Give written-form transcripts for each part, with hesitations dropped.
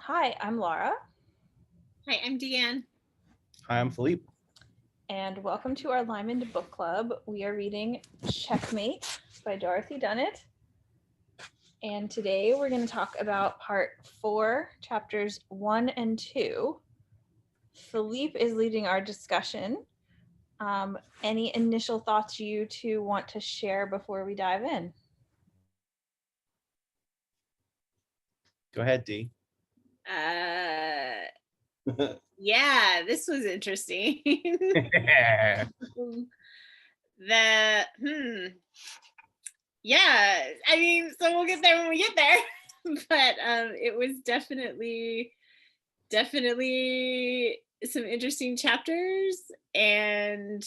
Hi, I'm Laura. Hi, I'm Deanne. Hi, I'm Philippe. And welcome to our Lymond book club. We are reading Checkmate by Dorothy Dunnett. And today we're going to talk about part 4, chapters 1 and 2. Philippe is leading our discussion. Any initial thoughts you two want to share before we dive in? Go ahead, Dee. Yeah, this was interesting. Yeah, I mean, so we'll get there when we get there. But it was definitely some interesting chapters, and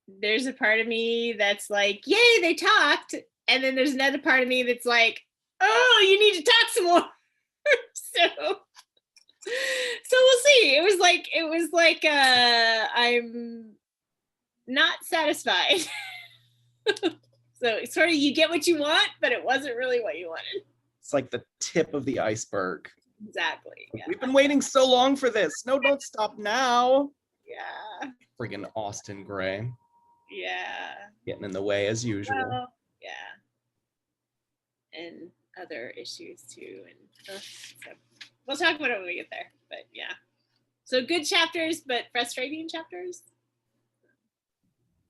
there's a part of me that's like, yay, they talked, and then there's another part of me that's like, oh, you need to talk some more. so we'll see. It was like I'm not satisfied. So sort of you get what you want, but it wasn't really what you wanted. It's like the tip of the iceberg. Exactly. Yeah. We've been waiting so long for this. No, don't stop now. Yeah. Friggin' Austen Gray. Yeah. Getting in the way as usual. Well, yeah. And other issues too. And so we'll talk about it when we get there. But yeah. So good chapters, but frustrating chapters.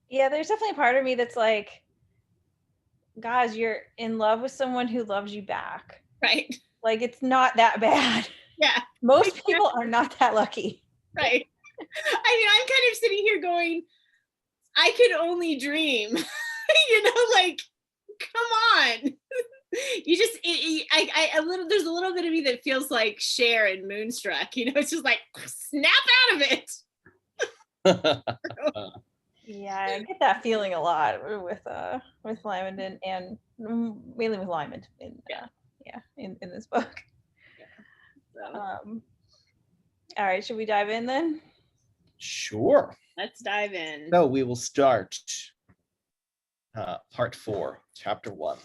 Yeah, there's definitely a part of me that's like, guys, you're in love with someone who loves you back. Right. Like, it's not that bad. Yeah. Most people are not that lucky. Right. I mean, I'm kind of sitting here going, I could only dream. Like, come on. You just, there's a little bit of me that feels like Cher in Moonstruck. It's just like, snap out of it. Yeah, I get that feeling a lot with Lymond and mainly with Lymond in this book. Yeah. So. All right, should we dive in then? Sure. Let's dive in. So we will start part 4, chapter 1.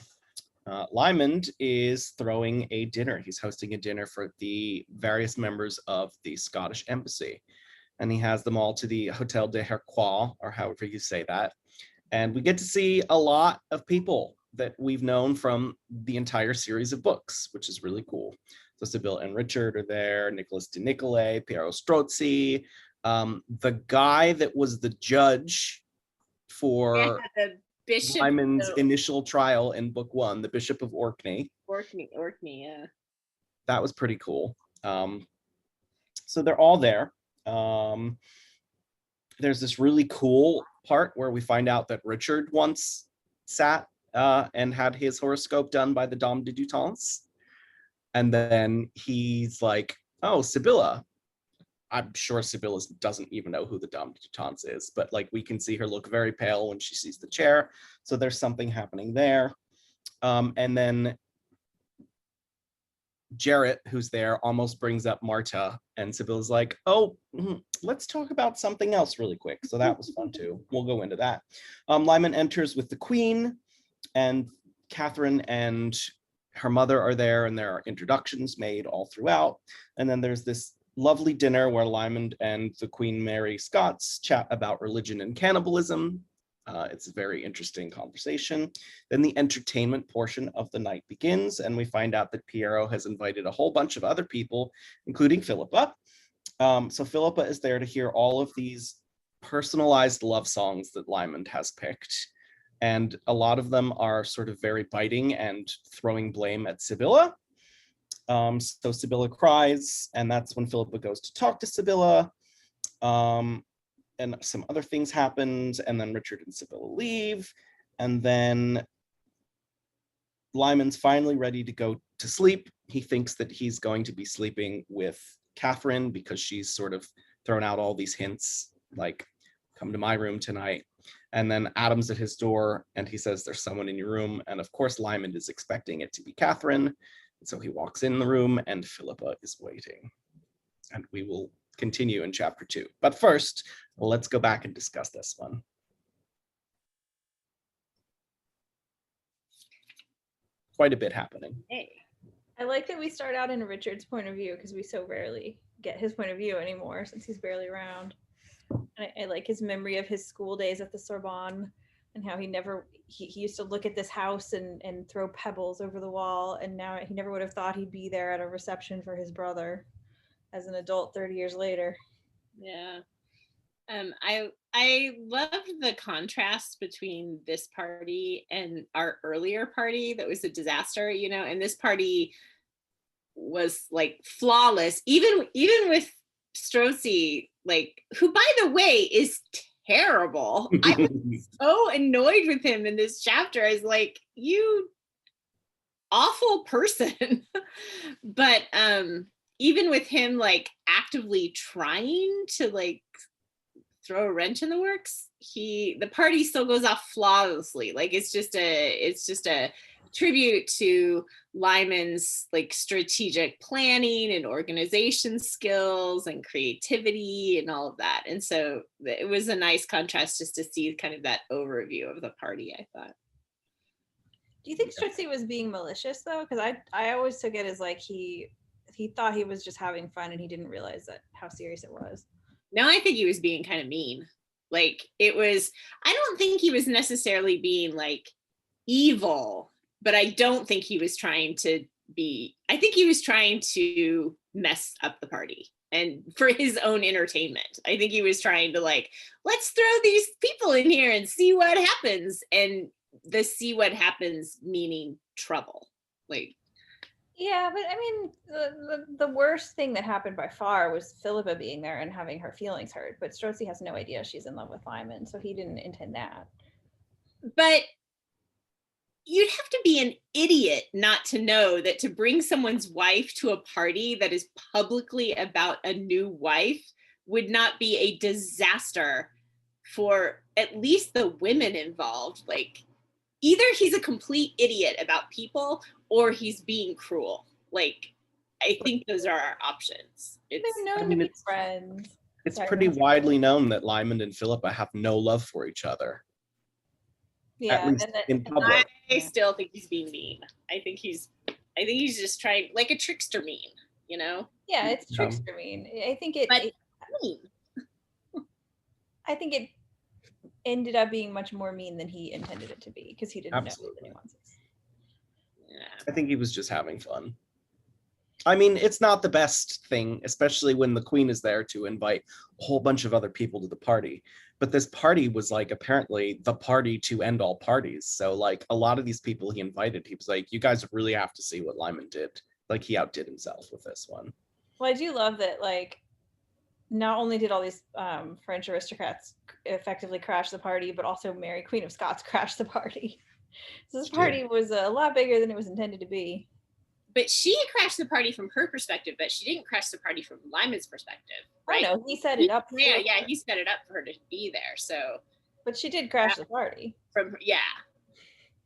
Lymond is throwing a dinner. He's hosting a dinner for the various members of the Scottish embassy. And he has them all to the Hotel de Herquois, or however you say that. And we get to see a lot of people that we've known from the entire series of books, which is really cool. So Sibilla and Richard are there, Nicholas de Nicolay, Piero Strozzi, the guy that was the judge for the Bishop Lymond's initial trial in book 1, the Bishop of Orkney. Orkney, yeah. That was pretty cool. So they're all there. There's this really cool part where we find out that Richard once sat and had his horoscope done by the Dame de Dutance. And then he's like, oh, Sibilla. I'm sure Sibilla doesn't even know who the Dame de Dutance is, but like we can see her look very pale when she sees the chair. So there's something happening there. And then Jarrett, who's there, almost brings up Marta, and Sibylla's like, oh, let's talk about something else really quick. So that was fun too. We'll go into that. Lymond enters with the Queen, and Catherine and her mother are there, and there are introductions made all throughout. And then there's this lovely dinner where Lymond and the Queen Mary Scots chat about religion and cannibalism. It's a very interesting conversation. Then the entertainment portion of the night begins, and we find out that Piero has invited a whole bunch of other people, including Philippa. So Philippa is there to hear all of these personalized love songs that Lymond has picked. And a lot of them are sort of very biting and throwing blame at Sibilla. So Sibilla cries, and that's when Philippa goes to talk to Sibilla. And some other things happened, and then Richard and Sibilla leave, and then Lymond's finally ready to go to sleep. He thinks that he's going to be sleeping with Catherine because she's sort of thrown out all these hints, like, come to my room tonight. And then Adam's at his door, and he says, there's someone in your room, and of course Lymond is expecting it to be Catherine. And so he walks in the room, and Philippa is waiting. And we will continue in chapter 2. But first, let's go back and discuss this one. Quite a bit happening. Hey. I like that we start out in Richard's point of view because we so rarely get his point of view anymore since he's barely around. And I like his memory of his school days at the Sorbonne and how he used to look at this house and throw pebbles over the wall, and now he never would have thought he'd be there at a reception for his brother as an adult 30 years later. Yeah. I loved the contrast between this party and our earlier party that was a disaster, you know, and this party was like flawless, even with Strozzi, like, who by the way is terrible. I was so annoyed with him in this chapter. I was like, you awful person. But even with him like actively trying to like throw a wrench in the works, the party still goes off flawlessly. Like it's just a tribute to Lymond's like strategic planning and organization skills and creativity and all of that. And so it was a nice contrast just to see kind of that overview of the party, I thought. Do you think Strozzi was being malicious though? Because I always took it as like he thought he was just having fun and he didn't realize that how serious it was. No, I think he was being kind of mean. Like I don't think he was necessarily being like evil, but I don't think he was trying to I think he was trying to mess up the party and for his own entertainment. I think he was trying to like, let's throw these people in here and see what happens. And the see what happens meaning trouble. Like, yeah, but I mean, the worst thing that happened by far was Philippa being there and having her feelings hurt. But Strozzi has no idea she's in love with Lymond, so he didn't intend that. But you'd have to be an idiot not to know that to bring someone's wife to a party that is publicly about a new wife would not be a disaster for at least the women involved. Like, either he's a complete idiot about people or he's being cruel. Like, I think those are our options. They're known to be friends. It's pretty widely known that Lymond and Philippa have no love for each other. Yeah, at least in public. I still think he's being mean. I think he's just trying, like a trickster mean, you know? Yeah, it's trickster mean. I think it ended up being much more mean than he intended it to be because he didn't know the nuances. Yeah. I think he was just having fun. I mean, it's not the best thing, especially when the queen is there to invite a whole bunch of other people to the party. But this party was like apparently the party to end all parties. So like a lot of these people he invited, he was like, you guys really have to see what Lymond did. Like he outdid himself with this one. Well, I do love that, like, not only did all these French aristocrats effectively crash the party, but also Mary, Queen of Scots, crashed the party. So this party was a lot bigger than it was intended to be. But she crashed the party from her perspective, but she didn't crash the party from Lymond's perspective, right? I know, he set it up. Yeah, he set it up for her to be there. So, but she did crash the party.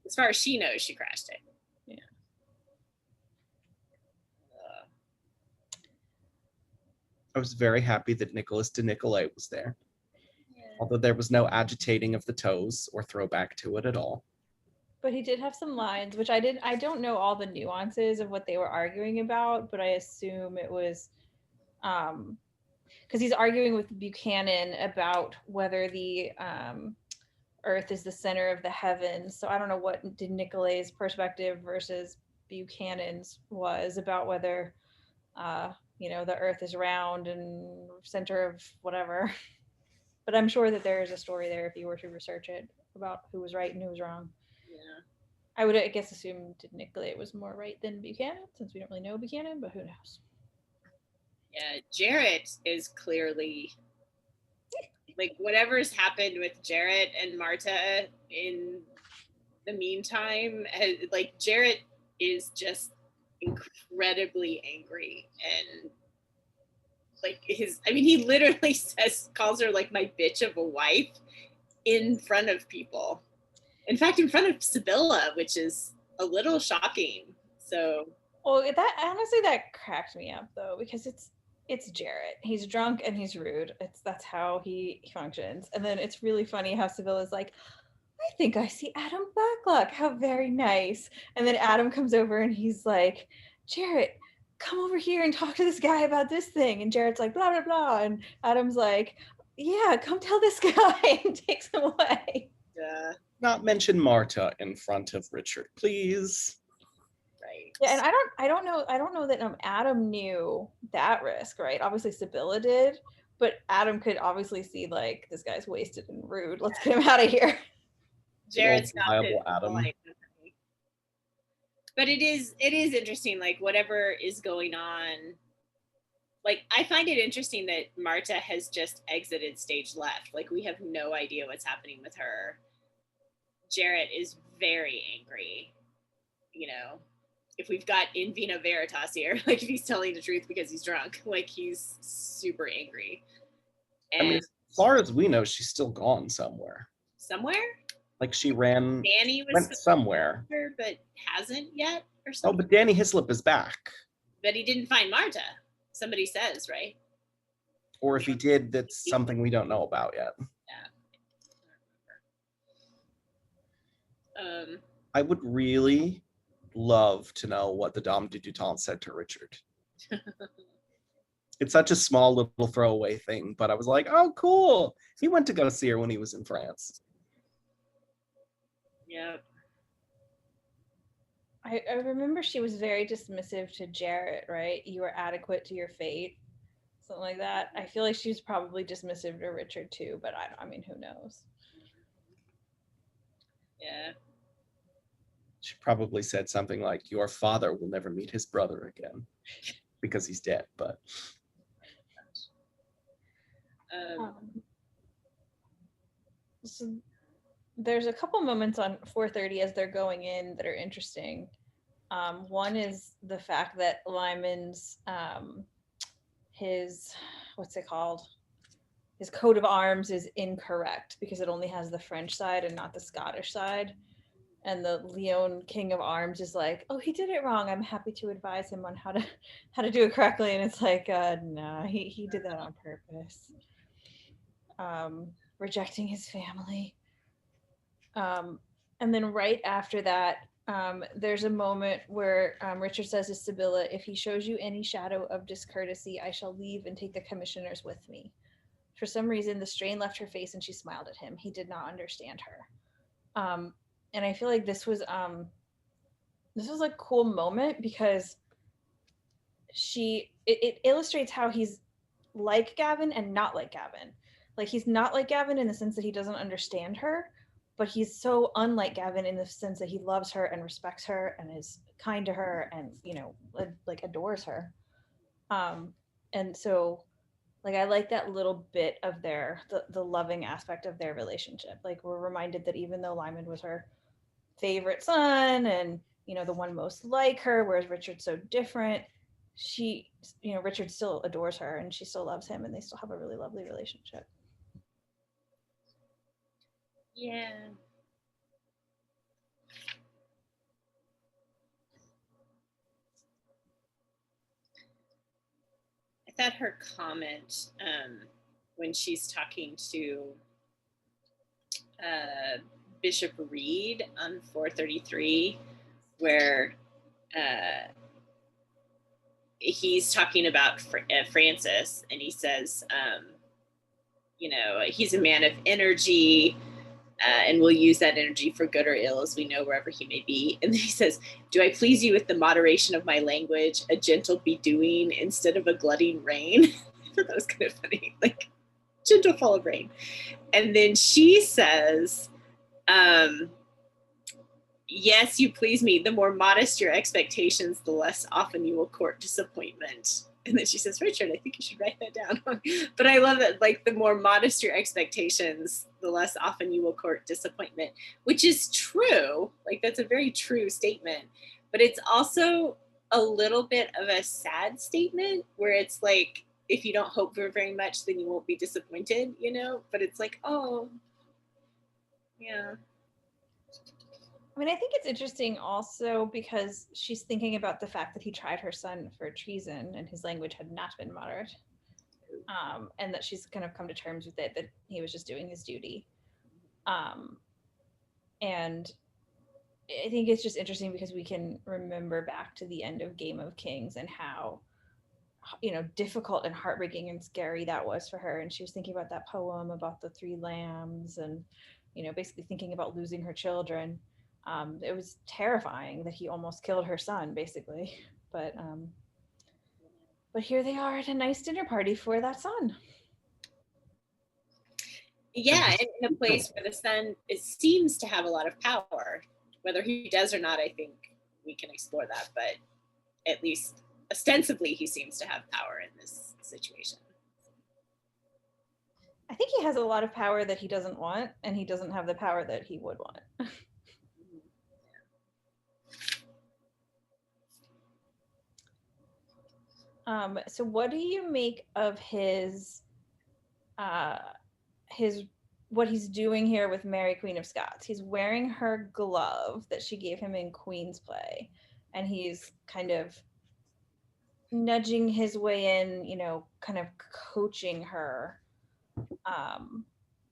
As far as she knows, she crashed it. Yeah. I was very happy that Nicholas de Nicolay was there. Yeah. Although there was no agitating of the toes or throwback to it at all. But he did have some lines, which I don't know all the nuances of what they were arguing about, but I assume it was because he's arguing with Buchanan about whether the Earth is the center of the heavens. So I don't know what de Nicolay's perspective versus Buchanan's was about whether the Earth is round and center of whatever. But I'm sure that there is a story there if you were to research it about who was right and who was wrong. Yeah. I would, I guess, assume de Nicolay was more right than Buchanan, since we don't really know Buchanan, but who knows? Yeah, Jarrett is clearly, like, whatever's happened with Jarrett and Marta in the meantime, like, Jarrett is just incredibly angry and like he literally calls her like my bitch of a wife in front of people. In fact, in front of Sibilla, which is a little shocking. So, well, that cracked me up though, because it's Jarrett. He's drunk and he's rude. That's how he functions. And then it's really funny how Sibilla's like, I think I see Adam Blacklock. How very nice. And then Adam comes over and he's like, Jarrett, come over here and talk to this guy about this thing. And Jarrett's like, blah, blah, blah. And Adam's like, yeah, come tell this guy, and takes him away. Yeah. Not mention Marta in front of Richard, please. Right. Yeah, and I don't know that Adam knew that risk, right? Obviously Sibilla did, but Adam could obviously see like, this guy's wasted and rude. Let's get him out of here. Jarrett's not reliable the Adam. light company. But it is interesting, like whatever is going on. Like, I find it interesting that Marta has just exited stage left. Like, we have no idea what's happening with her. Jarrett is very angry. You know, if we've got in vino veritas here, like if he's telling the truth because he's drunk, like he's super angry. And I mean, as far as we know, she's still gone somewhere. somewhere? Like she went Danny was somewhere. her, but hasn't yet or Oh, something. but Danny Hislop is back. But he didn't find Marta. Somebody says, right? Or if he did, that's something we don't know about yet. Yeah. I would really love to know what the Dame du Temps said to Richard. It's such a small little throwaway thing, but I was like, oh, cool. He went to go see her when he was in France. Yeah. I remember she was very dismissive to Jarrett, right? You are adequate to your fate. Something like that. I feel like she's probably dismissive to Richard too, but I mean, who knows? Yeah. She probably said something like, your father will never meet his brother again because he's dead, but. So there's a couple moments on 4:30 as they're going in that are interesting. One is the fact that Lymond's his what's it called? His coat of arms is incorrect because it only has the French side and not the Scottish side. And the Lyon King of Arms is like, oh, he did it wrong. I'm happy to advise him on how to do it correctly. And it's like, no, he did that on purpose. Rejecting his family. And then right after that, there's a moment where Richard says to Sibilla, if he shows you any shadow of discourtesy, I shall leave and take the commissioners with me. For some reason, the strain left her face and she smiled at him. He did not understand her. And I feel like this was a cool moment because it illustrates how he's like Gavin and not like Gavin. Like he's not like Gavin in the sense that he doesn't understand her, but he's so unlike Gavin in the sense that he loves her and respects her and is kind to her and, you know, like adores her. And so like I like that little bit of the loving aspect of their relationship. Like we're reminded that even though Lymond was her favorite son and, you know, the one most like her, whereas Richard's so different, Richard still adores her and she still loves him and they still have a really lovely relationship. Yeah. I thought her comment when she's talking to Bishop Reed on 433, where he's talking about Francis, and he says, he's a man of energy, and we'll use that energy for good or ill as we know wherever he may be. And then he says, do I please you with the moderation of my language, a gentle bedewing instead of a glutting rain? I thought that was kind of funny, like gentle fall of rain. And then she says, yes, you please me. The more modest your expectations, the less often you will court disappointment. And then she says, Richard, I think you should write that down. But I love that, like, the more modest your expectations, the less often you will court disappointment, which is true. Like, that's a very true statement. But it's also a little bit of a sad statement where it's like, if you don't hope for very much, then you won't be disappointed, you know? But it's like, oh, yeah. I mean, I think it's interesting also because she's thinking about the fact that he tried her son for treason and his language had not been moderate. And that she's kind of come to terms with it, that he was just doing his duty. And I think it's just interesting because we can remember back to the end of Game of Kings and how, difficult and heartbreaking and scary that was for her. And she was thinking about that poem about the three lambs and, basically thinking about losing her children. It was terrifying that he almost killed her son, basically. But here they are at a nice dinner party for that son. Yeah, and in a place where the son seems to have a lot of power. Whether he does or not, I think we can explore that. But at least ostensibly, he seems to have power in this situation. I think he has a lot of power that he doesn't want, and he doesn't have the power that he would want. So what do you make of his what he's doing here with Mary, Queen of Scots? He's wearing her glove that she gave him in Queen's Play, and he's kind of nudging his way in, kind of coaching her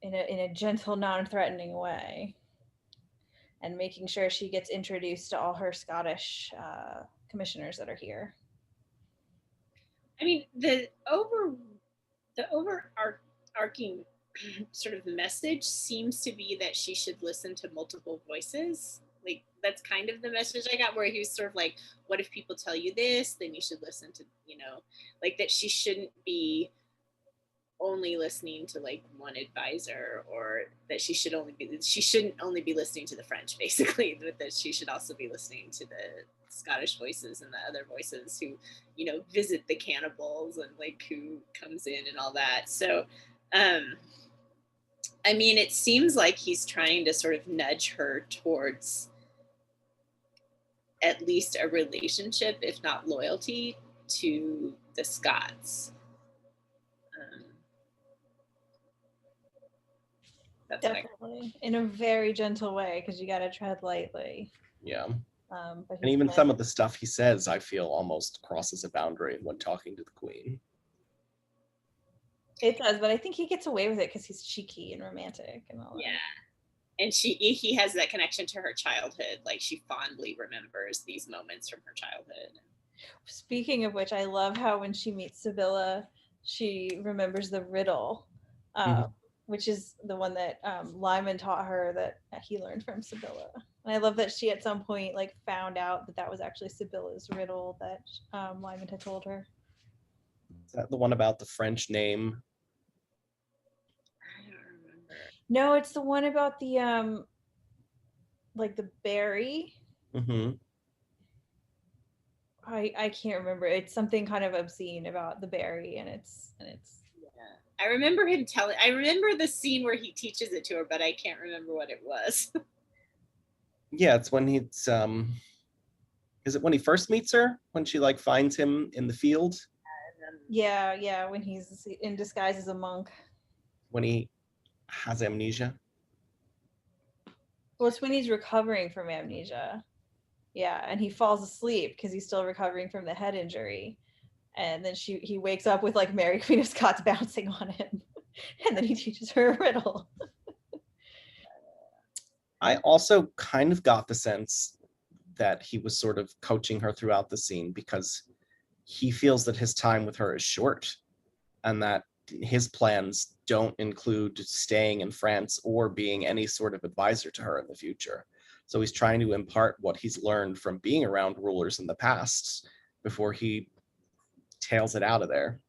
in a gentle, non-threatening way, and making sure she gets introduced to all her Scottish commissioners that are here. I mean, the overarching sort of message seems to be that she should listen to multiple voices. Like, that's kind of the message I got, where he was sort of like, what if people tell you this, then you should listen to, like that she shouldn't be only listening to like one advisor, or that she shouldn't only be listening to the French, basically, but that she should also be listening to the Scottish voices and the other voices who, visit the cannibals and like who comes in and all that. So, I mean, it seems like he's trying to sort of nudge her towards at least a relationship, if not loyalty, to the Scots. That's definitely in a very gentle way, because you got to tread lightly. Yeah. But and even some of the stuff he says, I feel almost crosses a boundary when talking to the Queen. It does, but I think he gets away with it because he's cheeky and romantic and all that. Yeah. And he has that connection to her childhood. Like, she fondly remembers these moments from her childhood. Speaking of which, I love how when she meets Sibilla, she remembers the riddle, which is the one that Lymond taught her that he learned from Sibilla. And I love that she at some point like found out that was actually Sibilla's riddle that Lymond had told her. Is that the one about the French name? I don't remember. No, it's the one about the like the berry. Mm-hmm. I can't remember. It's something kind of obscene about the berry, and it's. Yeah. I remember him telling. I remember the scene where he teaches it to her, but I can't remember what it was. Yeah, it's when he's is it when he first meets her, when she like finds him in the field? Yeah, when he's in disguise as a monk. When he has amnesia. Well, it's when he's recovering from amnesia. Yeah, and he falls asleep because he's still recovering from the head injury. And then he wakes up with like Mary, Queen of Scots bouncing on him. And then he teaches her a riddle. I also kind of got the sense that he was sort of coaching her throughout the scene because he feels that his time with her is short and that his plans don't include staying in France or being any sort of advisor to her in the future. So he's trying to impart what he's learned from being around rulers in the past before he tails it out of there.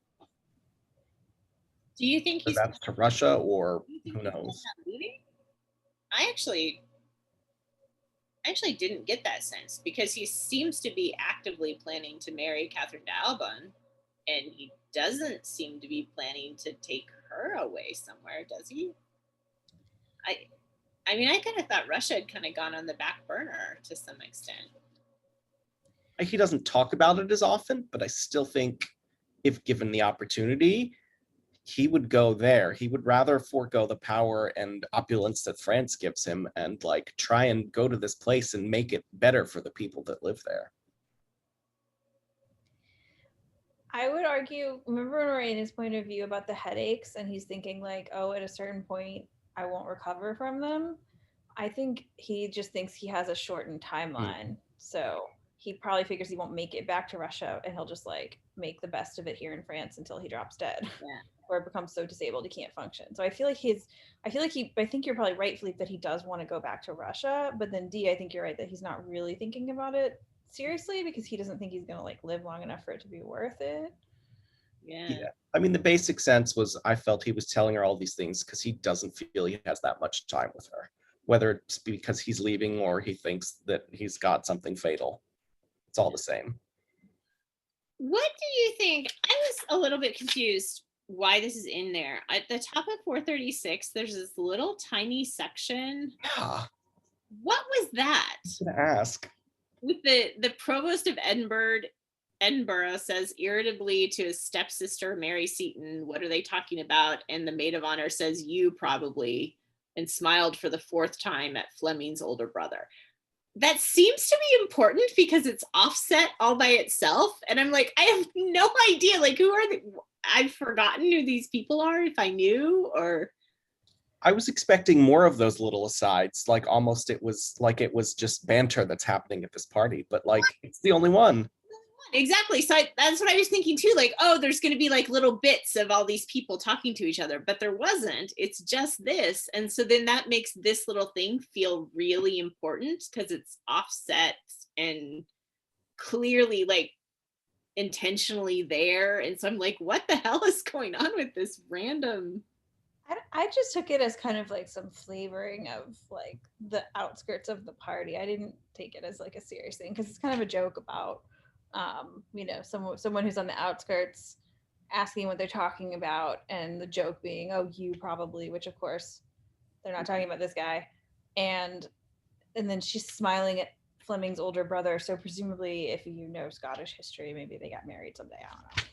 Do you think he's that's to Russia, or who knows? I actually didn't get that sense, because he seems to be actively planning to marry Catherine d'Albon, and he doesn't seem to be planning to take her away somewhere, does he? I mean, I kind of thought Russia had kind of gone on the back burner to some extent. He doesn't talk about it as often, but I still think if given the opportunity, he would go there. He would rather forego the power and opulence that France gives him and like try and go to this place and make it better for the people that live there. I would argue, remember when we're in his point of view about the headaches and he's thinking like, oh, at a certain point, I won't recover from them. I think he just thinks he has a shortened timeline. So he probably figures he won't make it back to Russia and he'll just like make the best of it here in France until he drops dead. Yeah. Or becomes so disabled he can't function. So I think you're probably right, Philippe, that he does want to go back to Russia, but then D, I think you're right that he's not really thinking about it seriously because he doesn't think he's gonna like live long enough for it to be worth it. Yeah. I mean, the basic sense was I felt he was telling her all these things because he doesn't feel he has that much time with her, whether it's because he's leaving or he thinks that he's got something fatal. It's all the same. What do you think? I was a little bit confused why this is in there. At the top of 436, there's this little tiny section. Yeah, What was that? I'm gonna ask. With the provost of Edinburgh says irritably to his stepsister, Mary Seton, what are they talking about? And the maid of honor says, you probably, and smiled for the fourth time at Fleming's older brother. That seems to be important because it's offset all by itself. And I'm like, I have no idea. Like, who are they? I've forgotten who these people are, if I knew, or. I was expecting more of those little asides, like almost it was just banter that's happening at this party, but like it's the only one. Exactly. So that's what I was thinking too. Like, oh, there's going to be like little bits of all these people talking to each other, but there wasn't. It's just this. And so then that makes this little thing feel really important because it's offset and clearly like intentionally there. And so I'm like, what the hell is going on with this random? I just took it as kind of like some flavoring of like the outskirts of the party. I didn't take it as like a serious thing because it's kind of a joke about someone who's on the outskirts asking what they're talking about, and the joke being, oh, you probably, which of course they're not talking about this guy, and then she's smiling at Fleming's older brother. So presumably, if you know Scottish history, maybe they got married someday. I don't know.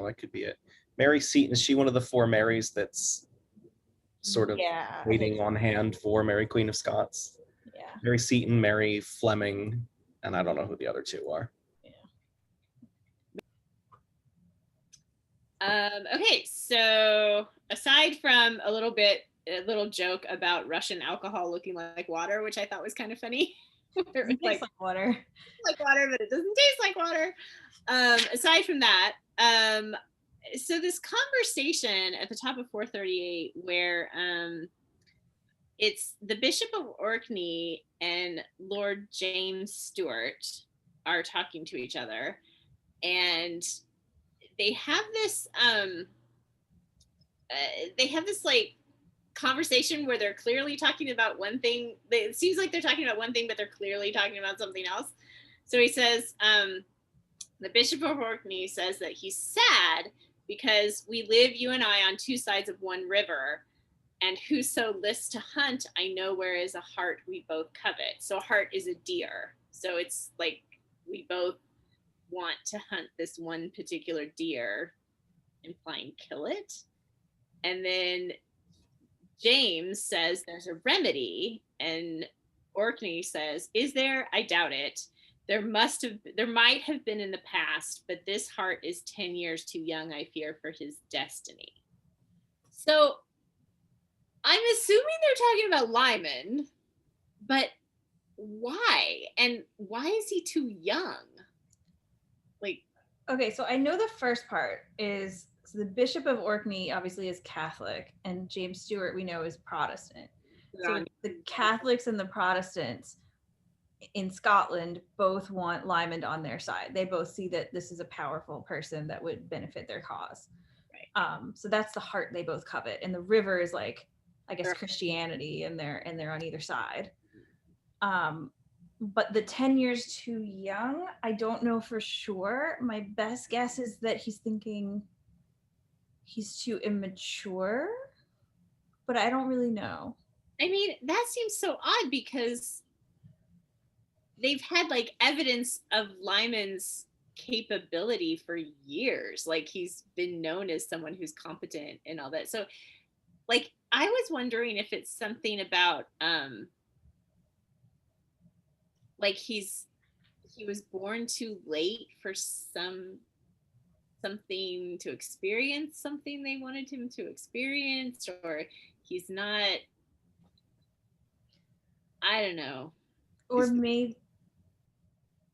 Oh, that could be it. Mary Seton, is she one of the four Marys that's sort of waiting on hand for Mary Queen of Scots? Yeah. Mary Seton, Mary Fleming, and I don't know who the other two are. Okay, so aside from a little joke about Russian alcohol looking like water, which I thought was kind of funny. It tastes like water. Like water, but it doesn't taste like water. Aside from that, so this conversation at the top of 438 where it's the Bishop of Orkney and Lord James Stuart are talking to each other, and they have this like conversation where they're clearly talking about one thing. It seems like they're talking about one thing, but they're clearly talking about something else. So he says, the Bishop of Orkney says that he's sad because we live, you and I, on two sides of one river, and whoso lists to hunt, I know where is a hart we both covet. So a hart is a deer. So it's like we both want to hunt this one particular deer, implying kill it. And then James says there's a remedy, and Orkney says, is there? I doubt it. There might have been in the past, but this hart is 10 years too young, I fear, for his destiny. So I'm assuming they're talking about Lymond, but why? And why is he too young? Like, okay, so I know the first part is, so the Bishop of Orkney obviously is Catholic, and James Stewart we know is Protestant. So the Catholics and the Protestants in Scotland both want Lymond on their side. They both see that this is a powerful person that would benefit their cause. Right. So that's the heart they both covet, and the river is like, I guess, Christianity, and they're on either side. But the 10 years too young, I don't know for sure. My best guess is that he's thinking he's too immature, but I don't really know. I mean, that seems so odd because they've had like evidence of Lymond's capability for years. Like he's been known as someone who's competent and all that. So like I was wondering if it's something about like he was born too late for something to experience something they wanted him to experience, or he's not I don't know. Or Is- maybe,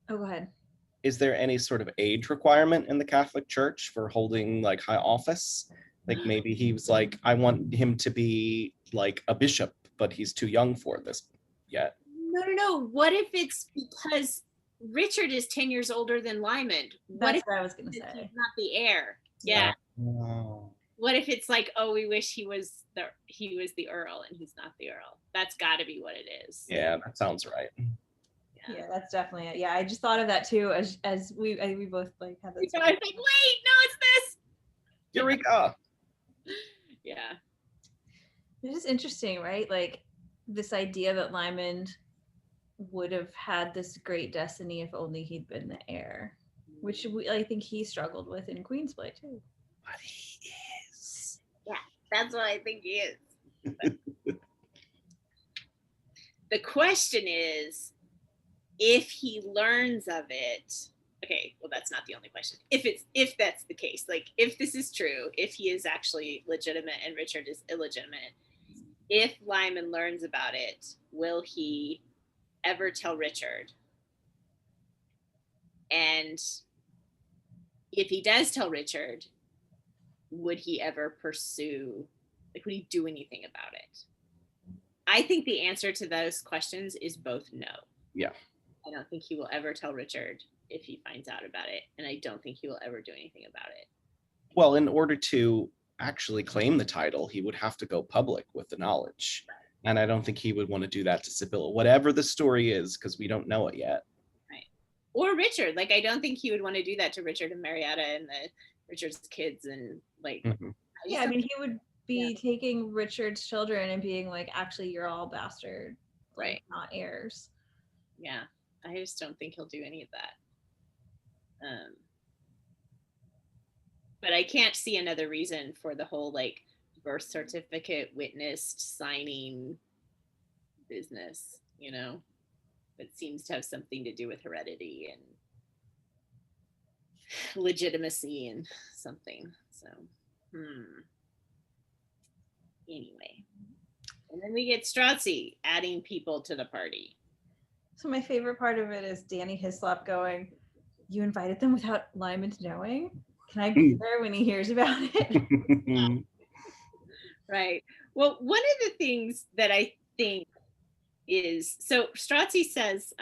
oh, go ahead. Is there any sort of age requirement in the Catholic Church for holding like high office? Like maybe he was like, I want him to be like a bishop, but he's too young for this yet. No. What if it's because Richard is 10 years older than Lymond? What That's if what I was gonna he's say. not the heir? Yeah. Oh. What if it's like, oh, we wish he was the Earl and he's not the Earl? That's got to be what it is. Yeah, that sounds right. Yeah, that's definitely it. Yeah, I just thought of that too as we both like had that. So I was like, wait, no, it's this. Eureka! Yeah. It's just interesting, right? Like this idea that Lymond would have had this great destiny if only he'd been the heir, which I think he struggled with in Queen's Play too. But he is. Yeah, that's what I think he is. The question is, if he learns of it, okay, well, that's not the only question. If that's the case, like if this is true, if he is actually legitimate and Richard is illegitimate, if Lymond learns about it, will he ever tell Richard? And if he does tell Richard, would he ever pursue, like, would he do anything about it? I think the answer to those questions is both no. Yeah. I don't think he will ever tell Richard if he finds out about it, and I don't think he will ever do anything about it. Well, in order to actually claim the title, he would have to go public with the knowledge. And I don't think he would want to do that to Sibilla, whatever the story is, because we don't know it yet. Right. Or Richard. Like, I don't think he would want to do that to Richard and Marietta and Richard's kids and like. Mhm. Yeah, I mean, he would be taking Richard's children and being like, actually, you're all bastard, like, right, not heirs. Yeah, I just don't think he'll do any of that. But I can't see another reason for the whole like birth certificate witnessed signing business, you know, that seems to have something to do with heredity and legitimacy and something. So, anyway. And then we get Strozzi adding people to the party. So my favorite part of it is Danny Hislop going, you invited them without Lymond knowing? Can I be there when he hears about it? Right. Well, one of the things that I think is, so Strozzi says,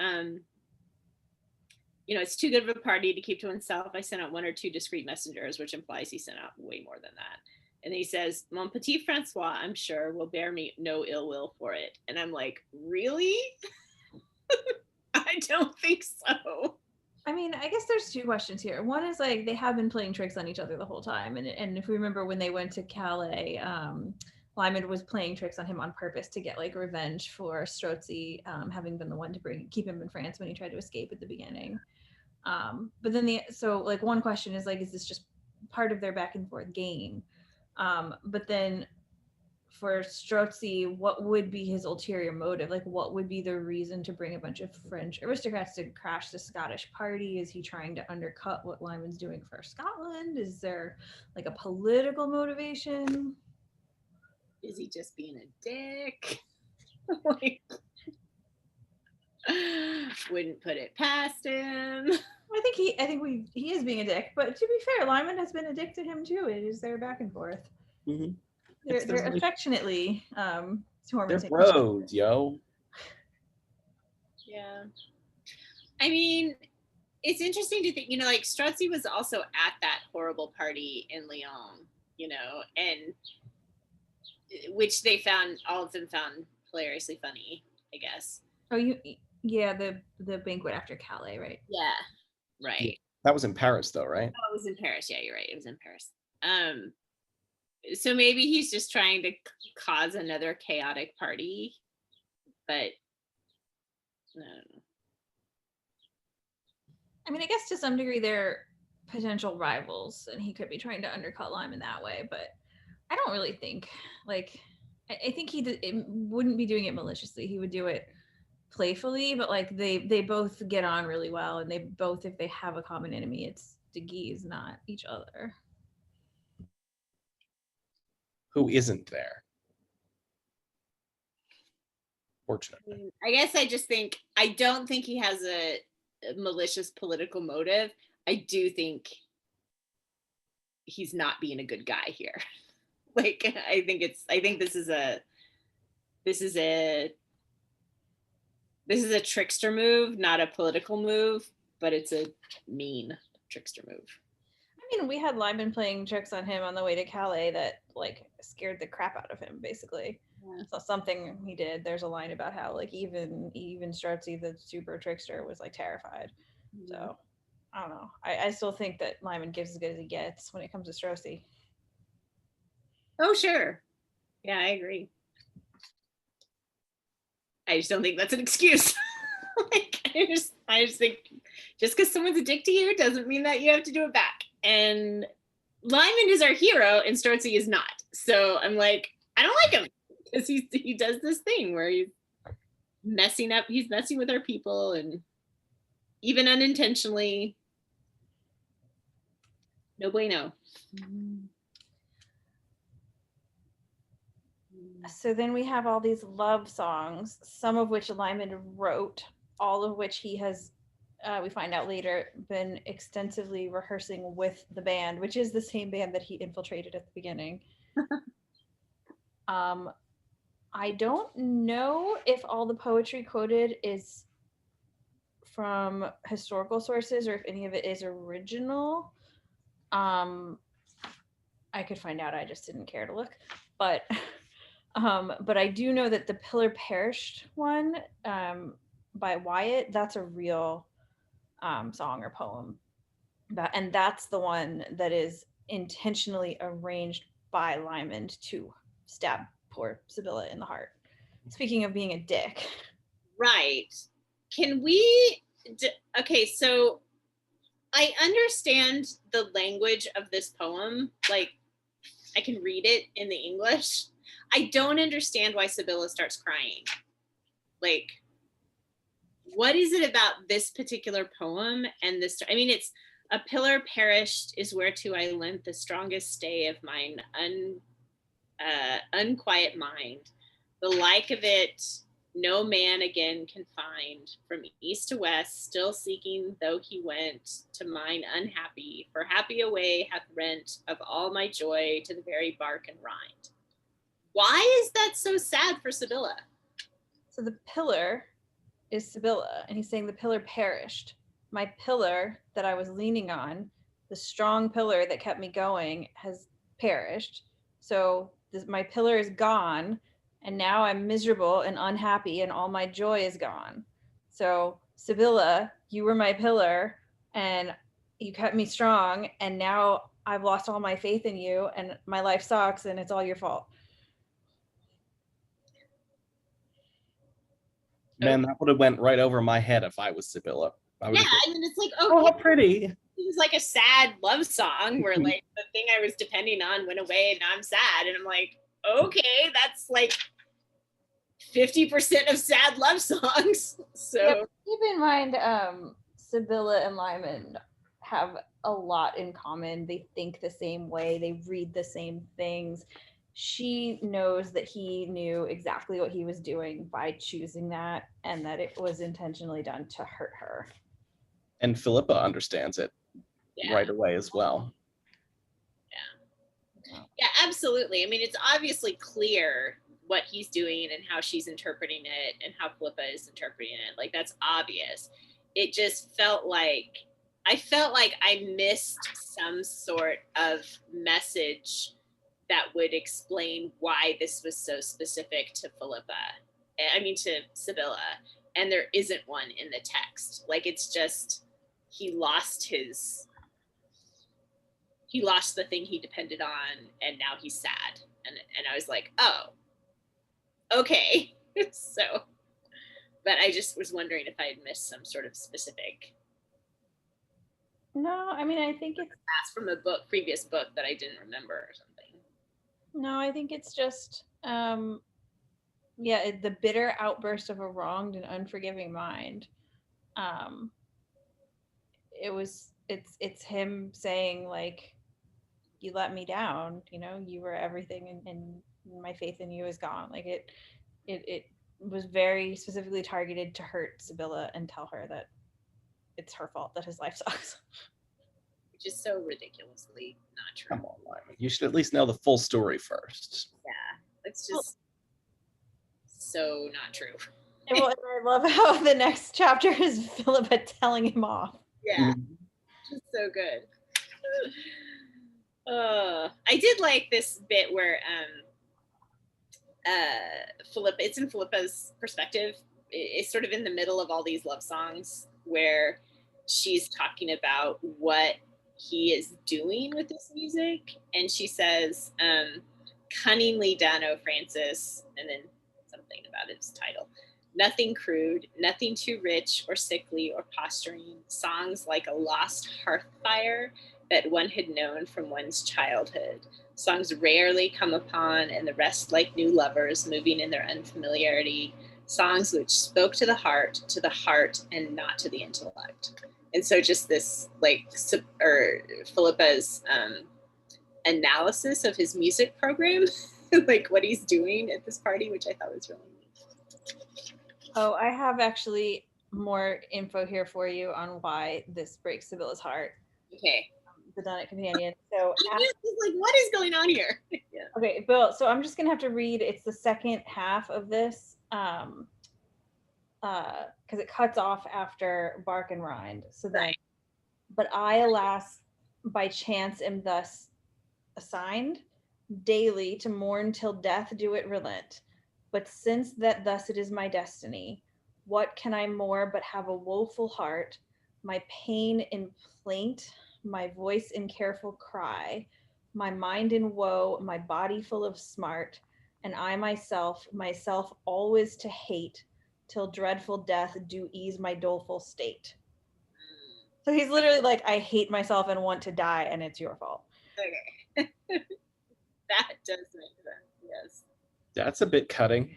you know, it's too good of a party to keep to himself. I sent out 1 or 2 discreet messengers, which implies he sent out way more than that. And he says, Mon petit Francois, I'm sure, will bear me no ill will for it. And I'm like, really? I don't think so. I mean, I guess there's 2 questions here. One is like they have been playing tricks on each other the whole time, and if we remember when they went to Calais, Lymond was playing tricks on him on purpose to get like revenge for Strozzi having been the one to keep him in France when he tried to escape at the beginning. But then so like one question is like, is this just part of their back and forth game? But then for Strozzi, what would be his ulterior motive? Like, what would be the reason to bring a bunch of French aristocrats to crash the Scottish party? Is he trying to undercut what Lymond's doing for Scotland? Is there like a political motivation? Is he just being a dick? Like, wouldn't put it past him. I think he is being a dick, but to be fair, Lymond has been a dick to him too. It is their back and forth. Mm-hmm. They're affectionately they're bros, yo. Yeah. I mean, it's interesting to think, you know, like Strozzi was also at that horrible party in Lyon, you know, and which they found, all of them found hilariously funny, I guess. Oh, the banquet after Calais, right? Yeah, right. That was in Paris though, right? Oh, it was in Paris. Yeah, you're right. It was in Paris. So maybe he's just trying to cause another chaotic party, but I don't know. I mean, I guess to some degree they're potential rivals, and he could be trying to undercut Lymond that way. But I don't really think, like, I think it wouldn't be doing it maliciously. He would do it playfully, but like they both get on really well, and they both, if they have a common enemy, it's De Guise, not each other. Who isn't there? fortunately. I guess I just think, I don't think he has a malicious political motive. I do think he's not being a good guy here. Like, I think this is a trickster move, not a political move, but it's a mean trickster move. I mean, we had Lyman playing tricks on him on the way to Calais that like scared the crap out of him, basically. Yeah. So something he did. There's a line about how like even Strutzy, the super trickster, was like terrified. So I don't know. I still think that Lyman gives as good as he gets when it comes to Strosy. Oh, sure. Yeah, I agree. I just don't think that's an excuse. Like, I just think just because someone's a dick to you doesn't mean that you have to do it back. And Lymond is our hero and Strozzi is not. So I'm like, I don't like him because he does this thing where he's messing with our people, and even unintentionally. No bueno. So then we have all these love songs, some of which Lyman wrote, all of which he has, we find out later, been extensively rehearsing with the band, which is the same band that he infiltrated at the beginning. I don't know if all the poetry quoted is from historical sources or if any of it is original. I could find out, I just didn't care to look. But I do know that the Pillar Perished one by Wyatt, that's a real song or poem. And that's the one that is intentionally arranged by Lymond to stab poor Sibilla in the heart. Speaking of being a dick. Right. Can we, okay, so I understand the language of this poem. Like, I can read it in the English. I don't understand why Sibilla starts crying. Like, what is it about this particular poem and this? I mean, it's a pillar perished is whereto I lent the strongest stay of mine unquiet mind. The like of it no man again can find. From east to west, still seeking though he went, to mine unhappy, for happy away hath rent of all my joy to the very bark and rind. Why is that so sad for Sibilla? So the pillar is Sibilla, and he's saying the pillar perished. My pillar that I was leaning on, the strong pillar that kept me going, has perished. So my pillar is gone, and now I'm miserable and unhappy, and all my joy is gone. So Sibilla, you were my pillar, and you kept me strong, and now I've lost all my faith in you, and my life sucks, and it's all your fault. Man, that would have went right over my head if I was Sibilla. I mean, it's like, oh, how pretty. It was like a sad love song where like the thing I was depending on went away and now I'm sad. And I'm like, okay, that's like 50% of sad love songs. So yeah, keep in mind, Sibilla and Lymond have a lot in common. They think the same way. They read the same things. She knows that he knew exactly what he was doing by choosing that, and that it was intentionally done to hurt her. And Philippa understands it right away as well. Yeah, absolutely. I mean, it's obviously clear what he's doing and how she's interpreting it and how Philippa is interpreting it. Like, that's obvious. It just felt like I missed some sort of message that would explain why this was so specific to to Sibilla, and there isn't one in the text. Like, it's just he lost the thing he depended on, and now he's sad. And I was like, oh, okay. So, but I just was wondering if I had missed some sort of specific. No, I mean, I think it's from a previous book that I didn't remember or something. No, I think it's just, the bitter outburst of a wronged and unforgiving mind. It's him saying, like, you let me down, you were everything, and my faith in you is gone. Like, it was very specifically targeted to hurt Sibilla and tell her that it's her fault that his life sucks. Which is so ridiculously not true. Come on, Lymond. You should at least know the full story first. Yeah, it's just so not true. And well, I love how the next chapter is Philippa telling him off. Yeah, just so good. I did like this bit where Philippa, it's in Philippa's perspective. It's sort of in the middle of all these love songs where she's talking about what he is doing with this music, and she says, cunningly done, oh Francis, and then something about its title. Nothing crude, nothing too rich or sickly or posturing, songs like a lost hearth fire that one had known from one's childhood. Songs rarely come upon, and the rest like new lovers moving in their unfamiliarity. Songs which spoke to the heart, and not to the intellect. And so just this, like, Philippa's analysis of his music program, like what he's doing at this party, which I thought was really neat. Oh, I have actually more info here for you on why this breaks Sibylla's heart. Okay. The Dunnett Companion. So like, what is going on here? Yeah. Okay, Bill, so I'm just gonna have to read, it's the second half of this, because it cuts off after Bark and Rind. So then, Right. But I, alas, by chance am thus assigned daily to mourn till death do it relent. But since that thus it is my destiny, what can I more but have a woeful heart, my pain in plaint, my voice in careful cry, my mind in woe, my body full of smart, and I myself always to hate, till dreadful death do ease my doleful state. So he's literally like, I hate myself and want to die, and it's your fault. Okay. That does make sense, yes. That's a bit cutting.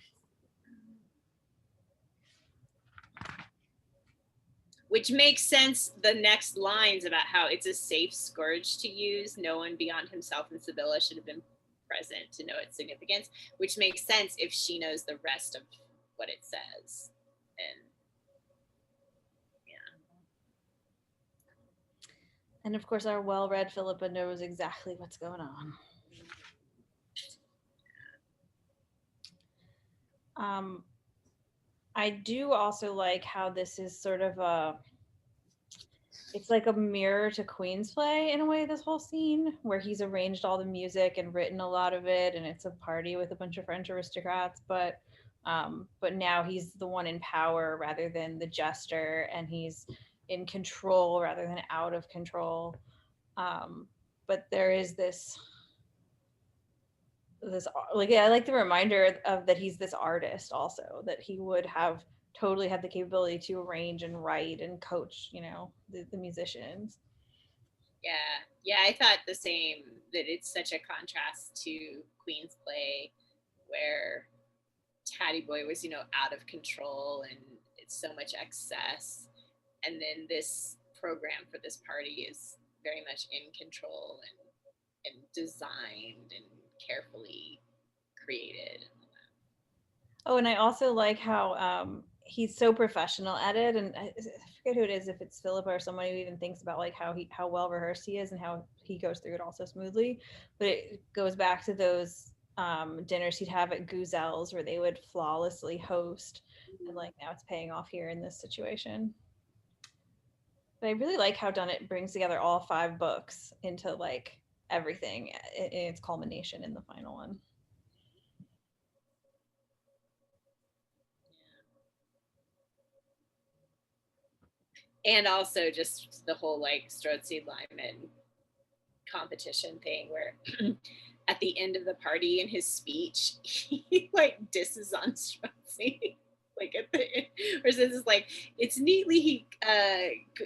Which makes sense, the next lines about how it's a safe scourge to use. No one beyond himself and Sibilla should have been present to know its significance, which makes sense if she knows the rest of what it says. And yeah. And of course, our well-read Philippa knows exactly what's going on. I do also like how this is sort of it's like a mirror to Queen's Play in a way, this whole scene, where he's arranged all the music and written a lot of it, and it's a party with a bunch of French aristocrats, but now he's the one in power rather than the jester, and he's in control rather than out of control. But there is this like, yeah, I like the reminder of that he's this artist also, that he would have totally had the capability to arrange and write and coach, the musicians. Yeah, I thought the same, that it's such a contrast to Queen's Play, where Tatty Boy was, out of control and it's so much excess. And then this program for this party is very much in control and designed and carefully created. Oh, and I also like how he's so professional at it, and I forget who it is, if it's Philippa or someone who even thinks about like how well rehearsed he is and how he goes through it all so smoothly. But it goes back to those dinners he'd have at Guzel's where they would flawlessly host, and like now it's paying off here in this situation. But I really like how Dunnett brings together all 5 books into like everything in its culmination in the final one. And also just the whole like Strozzi-Lymond competition thing where at the end of the party in his speech, he like disses on Strozzi. Like at the end, or says it's like, it's neatly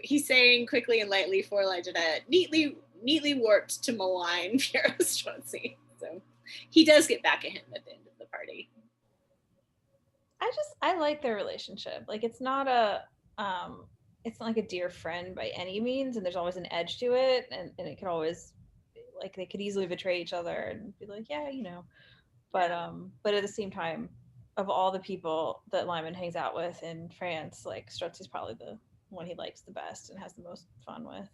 he's saying quickly and lightly for neatly warped to malign Piero Strozzi. So he does get back at him at the end of the party. I like their relationship. Like it's not like a dear friend by any means, and there's always an edge to it, and it could always, like, they could easily betray each other and be like, yeah, but at the same time, of all the people that Lymond hangs out with in France, like Strozzi's probably the one he likes the best and has the most fun with.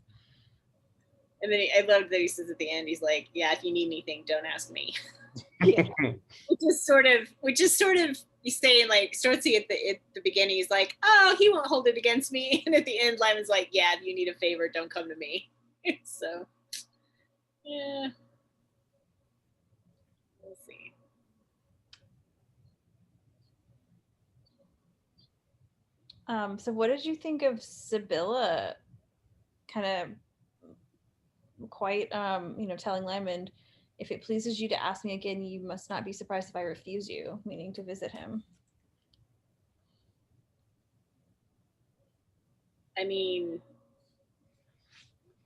And then I loved that he says at the end, he's like, "Yeah, if you need anything, don't ask me." Yeah. which is sort of he's saying like Strozzi at the beginning, he's like, "Oh, he won't hold it against me," and at the end, Lyman's like, "Yeah, if you need a favor, don't come to me." So, yeah, we'll see. So what did you think of Sibilla kind of quite telling Lymond, if it pleases you to ask me again, you must not be surprised if I refuse you, meaning to visit him? I mean,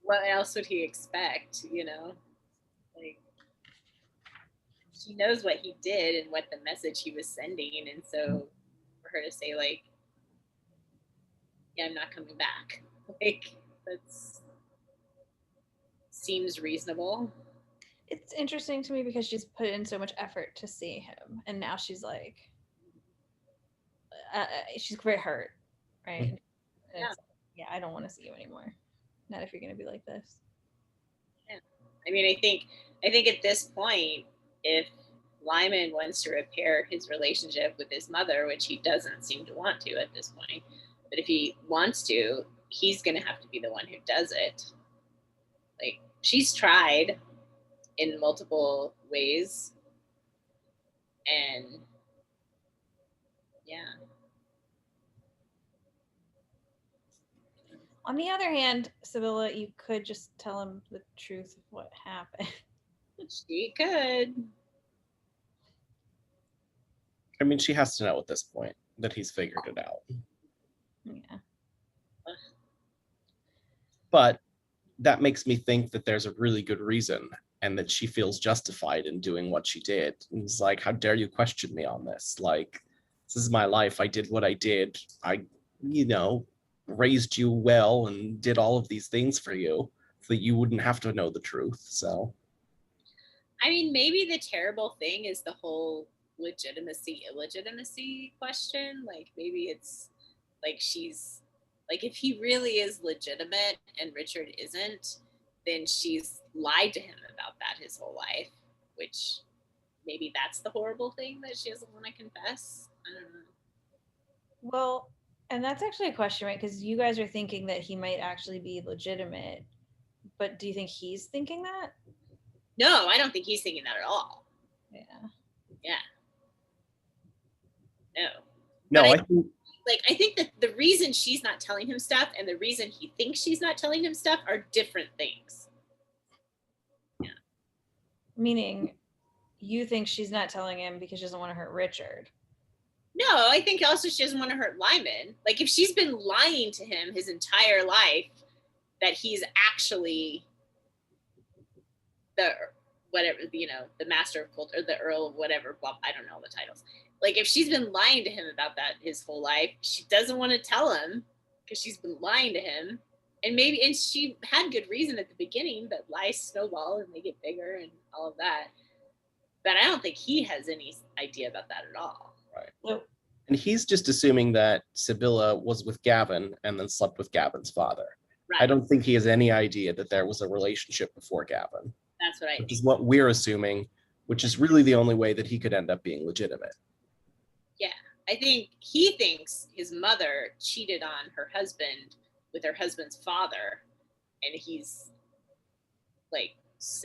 what else would he expect, Like, she knows what he did and what the message he was sending, and so for her to say like, "Yeah, I'm not coming back," like that's seems reasonable. It's interesting to me because she's put in so much effort to see him, and now she's like, she's very hurt, right? And Yeah. it's, yeah, I don't want to see you anymore. Not if you're going to be like this. Yeah. I mean, I think at this point, if Lymond wants to repair his relationship with his mother, which he doesn't seem to want to at this point, but if he wants to, he's going to have to be the one who does it. Like, she's tried in multiple ways, and yeah. On the other hand, Sibilla, you could just tell him the truth of what happened. She could. I mean, she has to know at this point that he's figured it out. Yeah. But that makes me think that there's a really good reason and that she feels justified in doing what she did. And it's like, how dare you question me on this? Like, this is my life. I did what I did. I, raised you well and did all of these things for you so that you wouldn't have to know the truth. So, I mean, maybe the terrible thing is the whole illegitimacy question. Like, maybe it's like she's like, if he really is legitimate and Richard isn't, then she's lied to him about that his whole life, which maybe that's the horrible thing that she doesn't want to confess. I don't know. Well, and that's actually a question, right? Because you guys are thinking that he might actually be legitimate, but do you think he's thinking that? No, I don't think he's thinking that at all. Yeah. Yeah. No. no, But I think I think that the reason she's not telling him stuff and the reason he thinks she's not telling him stuff are different things. Yeah. Meaning, you think she's not telling him because she doesn't want to hurt Richard. No, I think also she doesn't want to hurt Lymond. Like, if she's been lying to him his entire life that he's actually the whatever, the master of culture or the Earl of whatever, blah, I don't know the titles. Like, if she's been lying to him about that his whole life, she doesn't want to tell him because she's been lying to him. And she had good reason at the beginning, but lies snowball and they get bigger and all of that. But I don't think he has any idea about that at all. right. Nope. And he's just assuming that Sibilla was with Gavin and then slept with Gavin's father. Right. I don't think he has any idea that there was a relationship before Gavin. That's what I think. Which is what we're assuming, which is really the only way that he could end up being legitimate. Yeah, I think he thinks his mother cheated on her husband with her husband's father, and he's like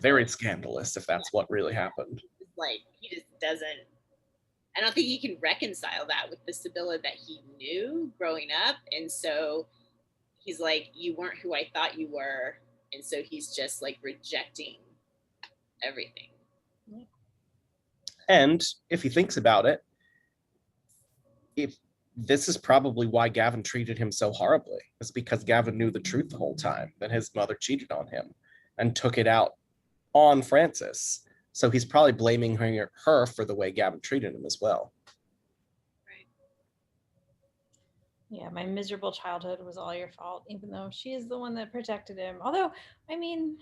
very scandalous if that's what really happened. Like, he just doesn't. I don't think he can reconcile that with the Sibilla that he knew growing up, and so he's like, "You weren't who I thought you were," and so he's just like rejecting everything. And if he thinks about it, if this is probably why Gavin treated him so horribly, is because Gavin knew the truth the whole time, that his mother cheated on him and took it out on Frances. So he's probably blaming her for the way Gavin treated him as well. Right. Yeah, my miserable childhood was all your fault, even though she is the one that protected him. Although, I mean,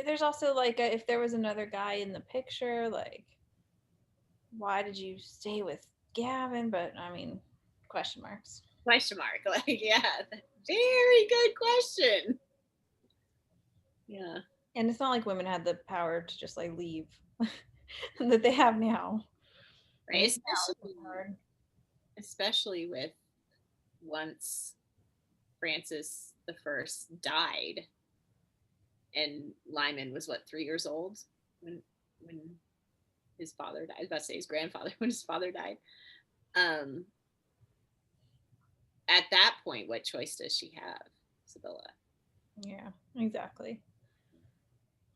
there's also like if there was another guy in the picture, like, why did you stay with Gavin, but I mean, question marks. Question mark. Like, yeah, very good question. Yeah. And it's not like women had the power to just like leave that they have now. Right. Like, now it's hard. Especially with once Francis the First died, and Lymond was what, 3 years old when his father died. I was about to say his grandfather when his father died. At that point, what choice does she have, Sibilla? Yeah, exactly.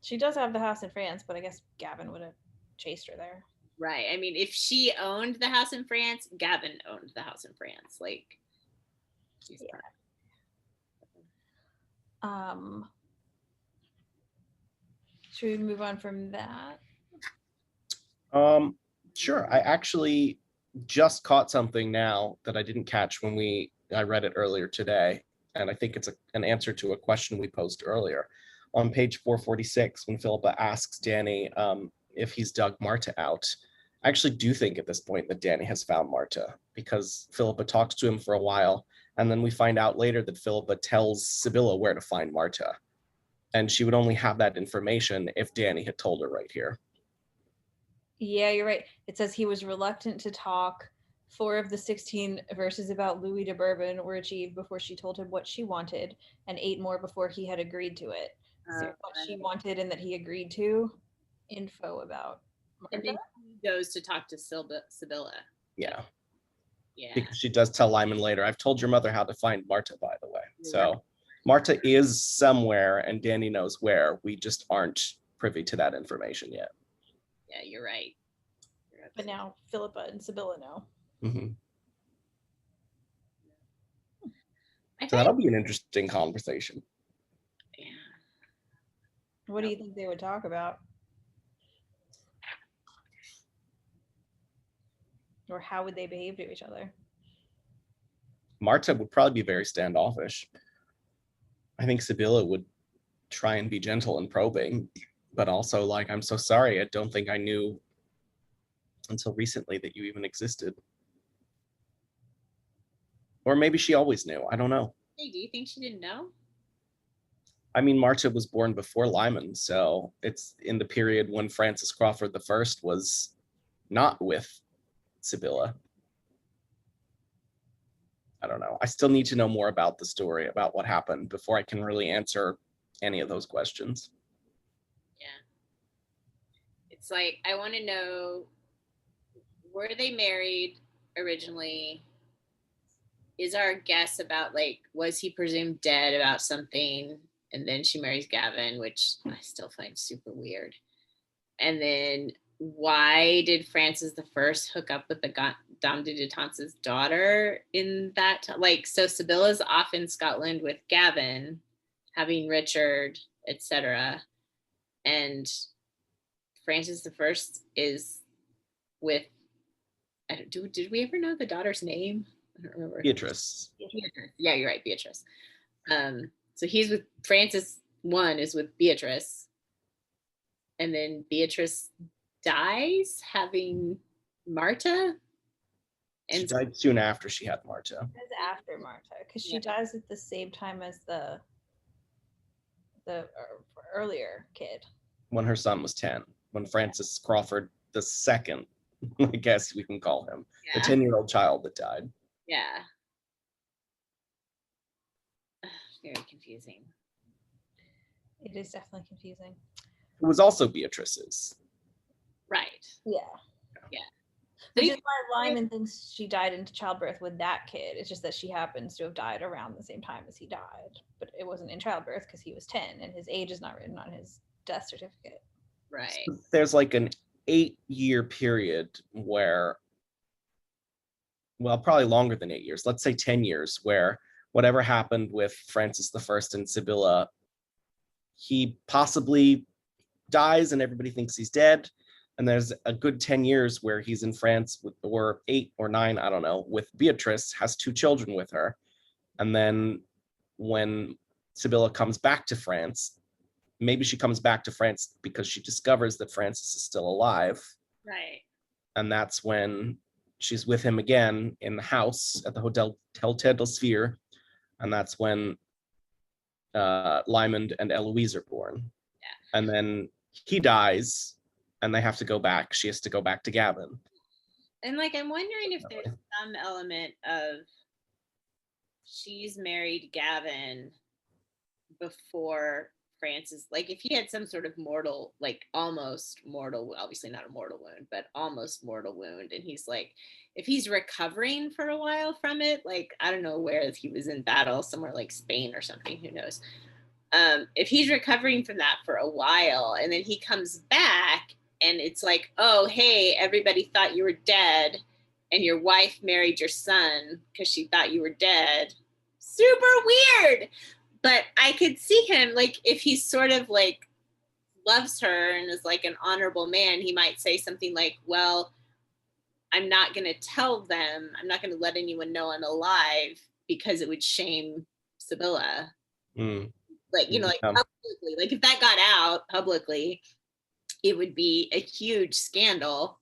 She does have the house in France, but I guess Gavin would have chased her there. Right. I mean, if she owned the house in France, Gavin owned the house in France. Like, she's Yeah. Should we move on from that? Sure. I actually just caught something now that I didn't catch when I read it earlier today. And I think it's an answer to a question we posed earlier. On page 446, when Philippa asks Danny if he's dug Marta out, I actually do think at this point that Danny has found Marta, because Philippa talks to him for a while, and then we find out later that Philippa tells Sibilla where to find Marta. And she would only have that information if Danny had told her right here. Yeah, you're right. It says he was reluctant to talk. 4 of the 16 verses about Louis de Bourbon were achieved before she told him what she wanted, and 8 more before he had agreed to it. So what she wanted and that he agreed to, info about Marta. And then he goes to talk to Sibilla. Yeah. Yeah. Because she does tell Lymond later, I've told your mother how to find Marta, by the way. So Marta is somewhere and Danny knows where. We just aren't privy to that information yet. Yeah, you're right. But now Philippa and Sibilla know. Mm-hmm. So that'll be an interesting conversation. Yeah. What do you think they would talk about? Or how would they behave to each other? Marta would probably be very standoffish. I think Sibilla would try and be gentle and probing, but also like, I'm so sorry, I don't think I knew until recently that you even existed. Or maybe she always knew. I don't know. Hey, do you think she didn't know? I mean, Marta was born before Lymond, so it's in the period when Francis Crawford I was not with Sibilla. I don't know. I still need to know more about the story, about what happened, before I can really answer any of those questions. Yeah. It's like, I want to know, were they married originally? Is our guess about, like, was he presumed dead about something? And then she marries Gavin, which I still find super weird. And then why did Francis I hook up with the Dame de Dutance's daughter in that? Like, so Sibilla's off in Scotland with Gavin, having Richard, etc. And Francis I is with, did we ever know the daughter's name? I don't remember. Beatrice. Yeah, you're right, Beatrice. So he's with Francis I is with Beatrice. And then Beatrice dies having Marta. And she died soon after she had Marta. It's after Marta, because she dies at the same time as the earlier kid. When her son was 10. When Francis Crawford II, I guess we can call him, the 10-year-old child that died. Yeah. Very confusing. It is definitely confusing. It was also Beatrice's. Right. Yeah. Yeah. Which is why Lymond thinks she died into childbirth with that kid. It's just that she happens to have died around the same time as he died. But it wasn't in childbirth because he was 10 and his age is not written on his death certificate. Right. So there's like an 8-year period where, well, probably longer than 8 years, let's say 10 years, where whatever happened with Francis I and Sibilla, he possibly dies and everybody thinks he's dead. And there's a good 10 years where he's in France, or 8 or 9, I don't know, with Beatrice, has 2 children with her. And then when Sibilla comes back to France, maybe she comes back to France because she discovers that Francis is still alive. Right. And that's when she's with him again in the house at the Hotel Sphere, and that's when Lymond and Eloise are born. Yeah. And then he dies, and they have to go back. She has to go back to Gavin. And like, I'm wondering if there's some element of she's married Gavin before Francis, like if he had some sort of mortal, like almost mortal, obviously not a mortal wound, but almost mortal wound. And he's like, if he's recovering for a while from it, like, I don't know where he was in battle, somewhere like Spain or something, who knows. If he's recovering from that for a while and then he comes back and it's like, oh, hey, everybody thought you were dead and your wife married your son because she thought you were dead. Super weird. But I could see him, like, if he's sort of like loves her and is like an honorable man, he might say something like, well, I'm not going to tell them, I'm not going to let anyone know I'm alive because it would shame Sibilla. Like, you know, like publicly, like if that got out publicly, it would be a huge scandal.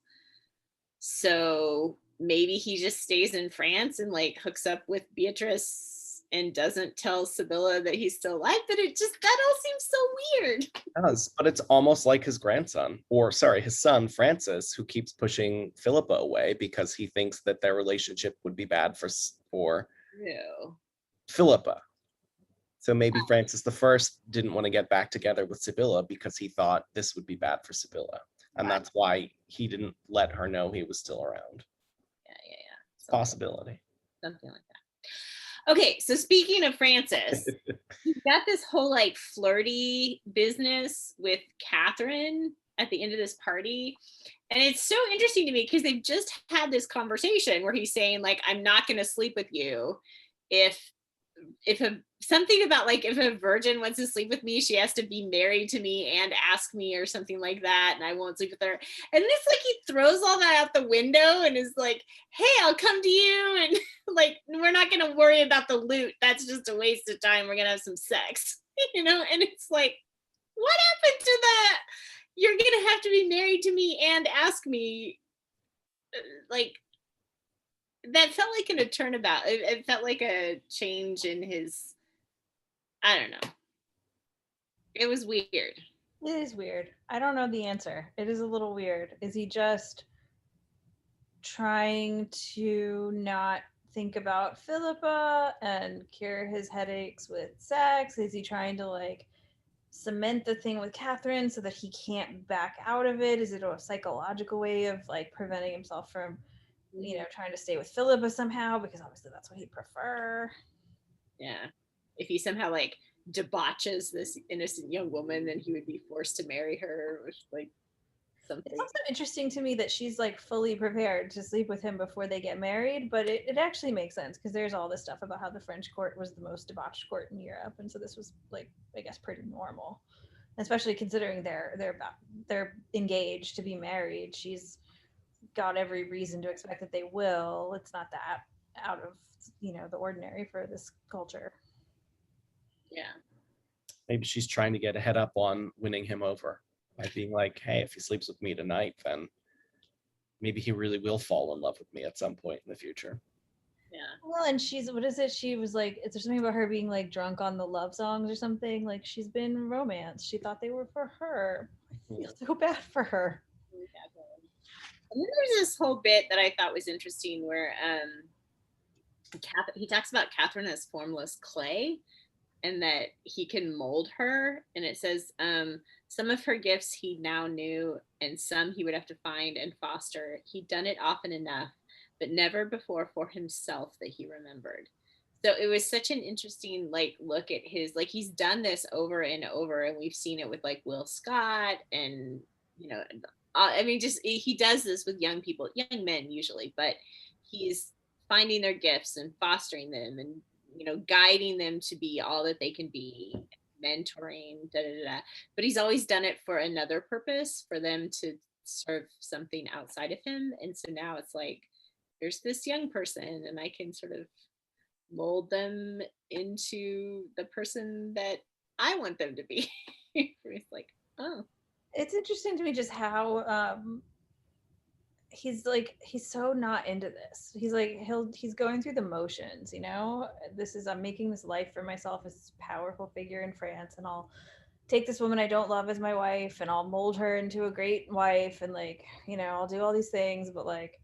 So maybe he just stays in France and like hooks up with Beatrice and doesn't tell Sibilla that he's still alive. But it just, that all seems so weird. It does, but it's almost like his grandson, or sorry, his son Francis, who keeps pushing Philippa away because he thinks that their relationship would be bad for Philippa. So maybe Francis the First didn't want to get back together with Sibilla because he thought this would be bad for Sibilla. And that's why he didn't let her know he was still around. Yeah. Possibility. Something like that. Okay, so speaking of Francis, he's got this whole like flirty business with Catherine at the end of this party. And it's so interesting to me because they've just had this conversation where he's saying like, I'm not going to sleep with you if something about like if a virgin wants to sleep with me, she has to be married to me and ask me or something like that, and I won't sleep with her. And it's like he throws all that out the window and is like, hey, I'll come to you, and like, we're not going to worry about the loot, that's just a waste of time, we're going to have some sex, you know. And it's like, what happened to that? You're going to have to be married to me and ask me, like, that felt like a turnabout. It felt like a change in his, I don't know. It was weird. It is weird. I don't know the answer. It is a little weird. Is he just trying to not think about Philippa and cure his headaches with sex? Is he trying to like cement the thing with Catherine so that he can't back out of it? Is it a psychological way of like preventing himself from, you know, trying to stay with Philippa somehow, because obviously that's what he'd prefer? Yeah. If he somehow like debauches this innocent young woman, then he would be forced to marry her with like something. It's also interesting to me that she's like fully prepared to sleep with him before they get married, but it actually makes sense because there's all this stuff about how the French court was the most debauched court in Europe, and so this was like, I guess, pretty normal, especially considering they're engaged to be married. She's got every reason to expect that they will. It's not that out of, you know, the ordinary for this culture. Yeah. Maybe she's trying to get a head up on winning him over by being like, hey, if he sleeps with me tonight, then maybe he really will fall in love with me at some point in the future. Yeah. Well, and she's, what is it? She was like, is there something about her being like drunk on the love songs or something? Like she's been romanced. She thought they were for her. I feel so bad for her. And then there's this whole bit that I thought was interesting where he talks about Catherine as formless clay and that he can mold her. And it says, some of her gifts he now knew and some he would have to find and foster. He'd done it often enough, but never before for himself that he remembered. So it was such an interesting like look at his, like he's done this over and over, and we've seen it with like Will Scott and, you know, I mean, just he does this with young people, young men usually, but he's finding their gifts and fostering them and, you know, guiding them to be all that they can be, mentoring, but he's always done it for another purpose, for them to serve something outside of him. And so now it's like, there's this young person and I can sort of mold them into the person that I want them to be. It's like, oh. It's interesting to me just how he's like, he's so not into this. He's like, he's going through the motions, you know? This is, I'm making this life for myself as this powerful figure in France, and I'll take this woman I don't love as my wife, and I'll mold her into a great wife, and like, you know, I'll do all these things, but like,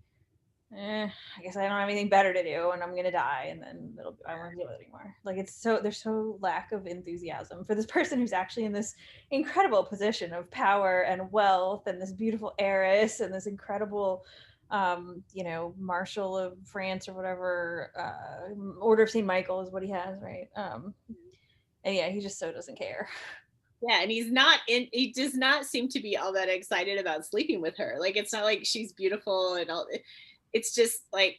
I guess I don't have anything better to do, and I'm gonna die, and then I won't do it anymore. Like, it's so, there's so lack of enthusiasm for this person who's actually in this incredible position of power and wealth, and this beautiful heiress, and this incredible, you know, Marshal of France or whatever, Order of St. Michael is what he has, right? And yeah, he just so doesn't care. Yeah, and he does not seem to be all that excited about sleeping with her. Like, it's not like she's beautiful and all. It's just like,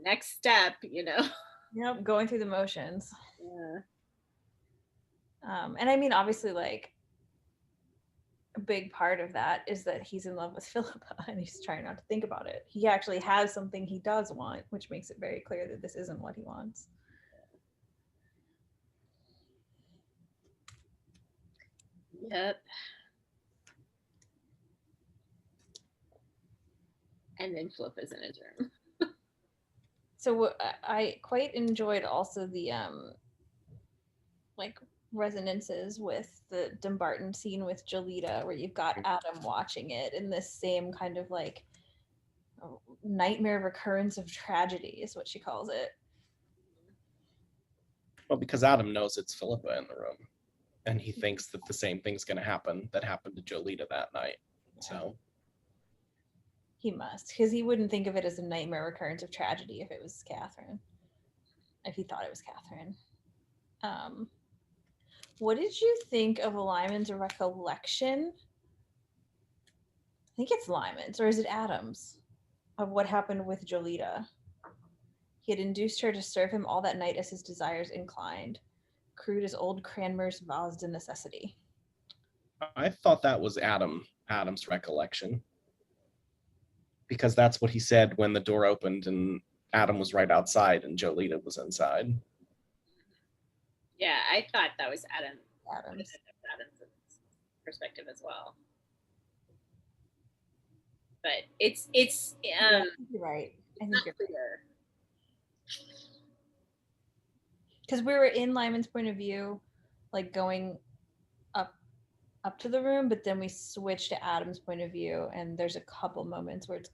next step, you know. Yep, going through the motions. Yeah. And I mean, obviously, like, a big part of that is that he's in love with Philippa, and he's trying not to think about it. He actually has something he does want, which makes it very clear that this isn't what he wants. Yep. And then Philippe is in his room. So I quite enjoyed also the like resonances with the Dumbarton scene with Jolita, where you've got Adam watching it in this same kind of like nightmare recurrence of tragedy is what she calls it. Well, because Adam knows it's Philippa in the room, and he thinks that the same thing's going to happen that happened to Jolita that night. So he must, because he wouldn't think of it as a nightmare recurrence of tragedy if it was Catherine, if he thought it was Catherine. What did you think of Lymond's recollection? I think it's Lymond's, or is it Adam's, of what happened with Jolita? He had induced her to serve him all that night as his desires inclined, crude as old Cranmer's vows de necessity. I thought that was Adam's recollection, because that's what he said when the door opened and Adam was right outside and Jolita was inside. Yeah, I thought that was Adam's perspective as well. But it's yeah, you're right. I think you're clear. Because we were in Lymond's point of view, like going up to the room, but then we switched to Adam's point of view, and there's a couple moments where it's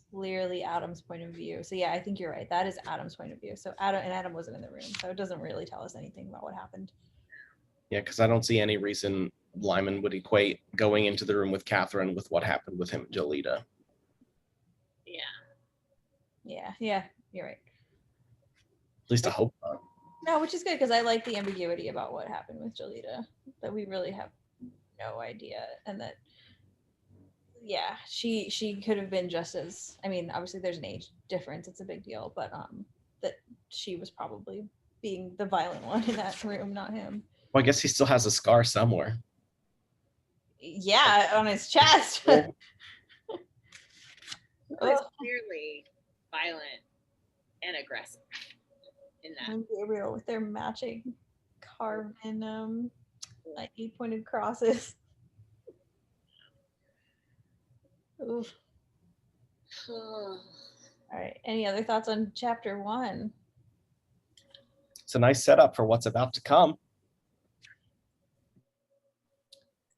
clearly Adam's point of view. So yeah, I think you're right. That is Adam's point of view. So Adam wasn't in the room, so it doesn't really tell us anything about what happened. Yeah, because I don't see any reason Lymond would equate going into the room with Catherine with what happened with him and Jolita. Yeah, you're right. At least I hope not. No, which is good, because I like the ambiguity about what happened with Jolita, that we really have no idea, and that yeah, she could have been just as, I mean, obviously there's an age difference, it's a big deal, but that she was probably being the violent one in that room, not him. Well, I guess he still has a scar somewhere. Yeah, on his chest. It was clearly violent and aggressive in that. And Gabriel with their matching carved in like 8-pointed crosses. Oof. All right. Any other thoughts on chapter 1? It's a nice setup for what's about to come.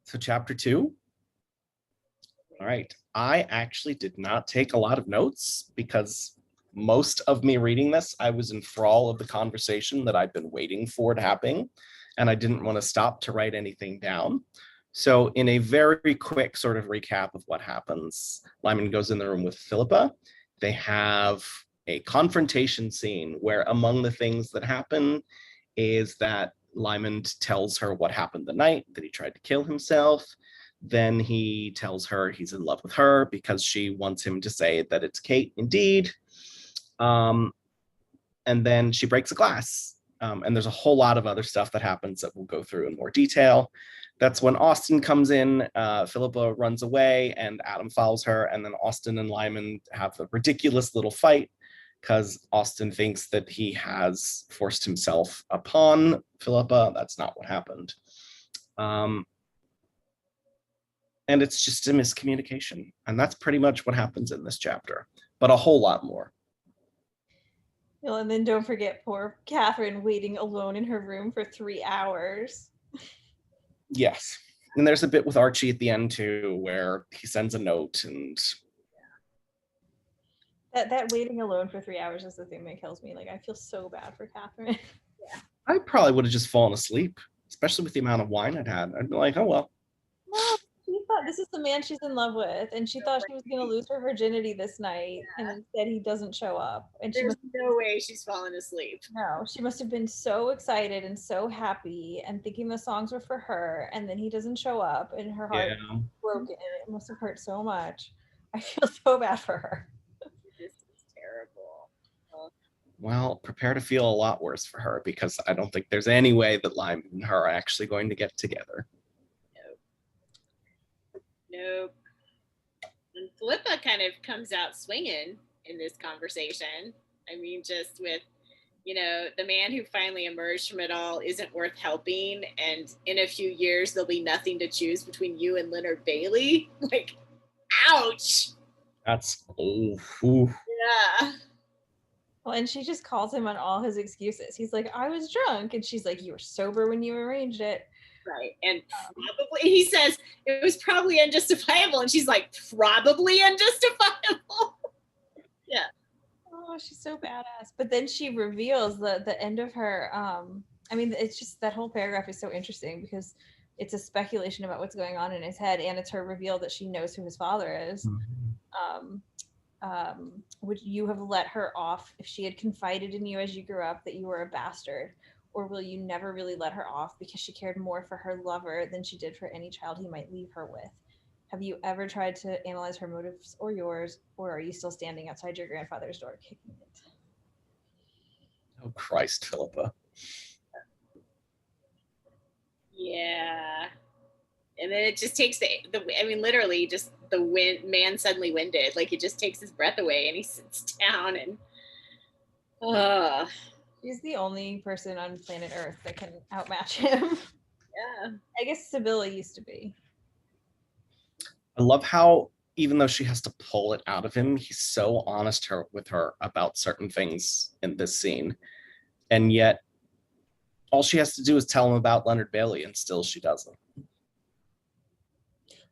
So chapter 2. All right. I actually did not take a lot of notes, because most of me reading this, I was in thrall of the conversation that I'd been waiting for to happen, and I didn't want to stop to write anything down. So in a very quick sort of recap of what happens, Lymond goes in the room with Philippa. They have a confrontation scene where among the things that happen is that Lymond tells her what happened the night, that he tried to kill himself. Then he tells her he's in love with her because she wants him to say that it's Kate indeed. And then she breaks a glass. And there's a whole lot of other stuff that happens that we'll go through in more detail. That's when Austen comes in, Philippa runs away and Adam follows her, and then Austen and Lymond have a ridiculous little fight because Austen thinks that he has forced himself upon Philippa. That's not what happened. And it's just a miscommunication. And that's pretty much what happens in this chapter, but a whole lot more. Well, and then don't forget poor Catherine waiting alone in her room for 3 hours. Yes. And there's a bit with Archie at the end too, where he sends a note, and That waiting alone for 3 hours is the thing that kills me. Like, I feel so bad for Catherine. I probably would have just fallen asleep, especially with the amount of wine I'd had. I'd be like, oh well. No, she thought this is the man she's in love with, and she thought she was going to lose her virginity this night, and instead he doesn't show up. And There's no way she's fallen asleep. No, she must have been so excited and so happy and thinking the songs were for her, and then he doesn't show up, and her heart is broken. It must have hurt so much. I feel so bad for her. This is terrible. Well, prepare to feel a lot worse for her, because I don't think there's any way that Lymond and her are actually going to get together. Nope. And Philippa kind of comes out swinging in this conversation. I mean, just with, you know, the man who finally emerged from it all isn't worth helping, and in a few years there'll be nothing to choose between you and Leonard Bailey. Like, ouch. That's Yeah. Well, and she just calls him on all his excuses. He's like, I was drunk. And she's like, you were sober when you arranged it. Right. And probably, he says, it was probably unjustifiable. And she's like, probably unjustifiable. Yeah. Oh, she's so badass. But then she reveals the end of her, I mean, it's just, that whole paragraph is so interesting because it's a speculation about what's going on in his head, and it's her reveal that she knows who his father is. Would you have let her off if she had confided in you as you grew up that you were a bastard? Or will you never really let her off because she cared more for her lover than she did for any child he might leave her with? Have you ever tried to analyze her motives or yours, or are you still standing outside your grandfather's door kicking it? Oh, Christ, Philippa. Yeah. And then it just takes I mean, literally just the man suddenly winded. Like, it just takes his breath away and he sits down and, She's the only person on planet Earth that can outmatch him. Yeah. I guess Sibilla used to be. I love how, even though she has to pull it out of him, he's so honest with her about certain things in this scene. And yet, all she has to do is tell him about Leonard Bailey, and still she doesn't.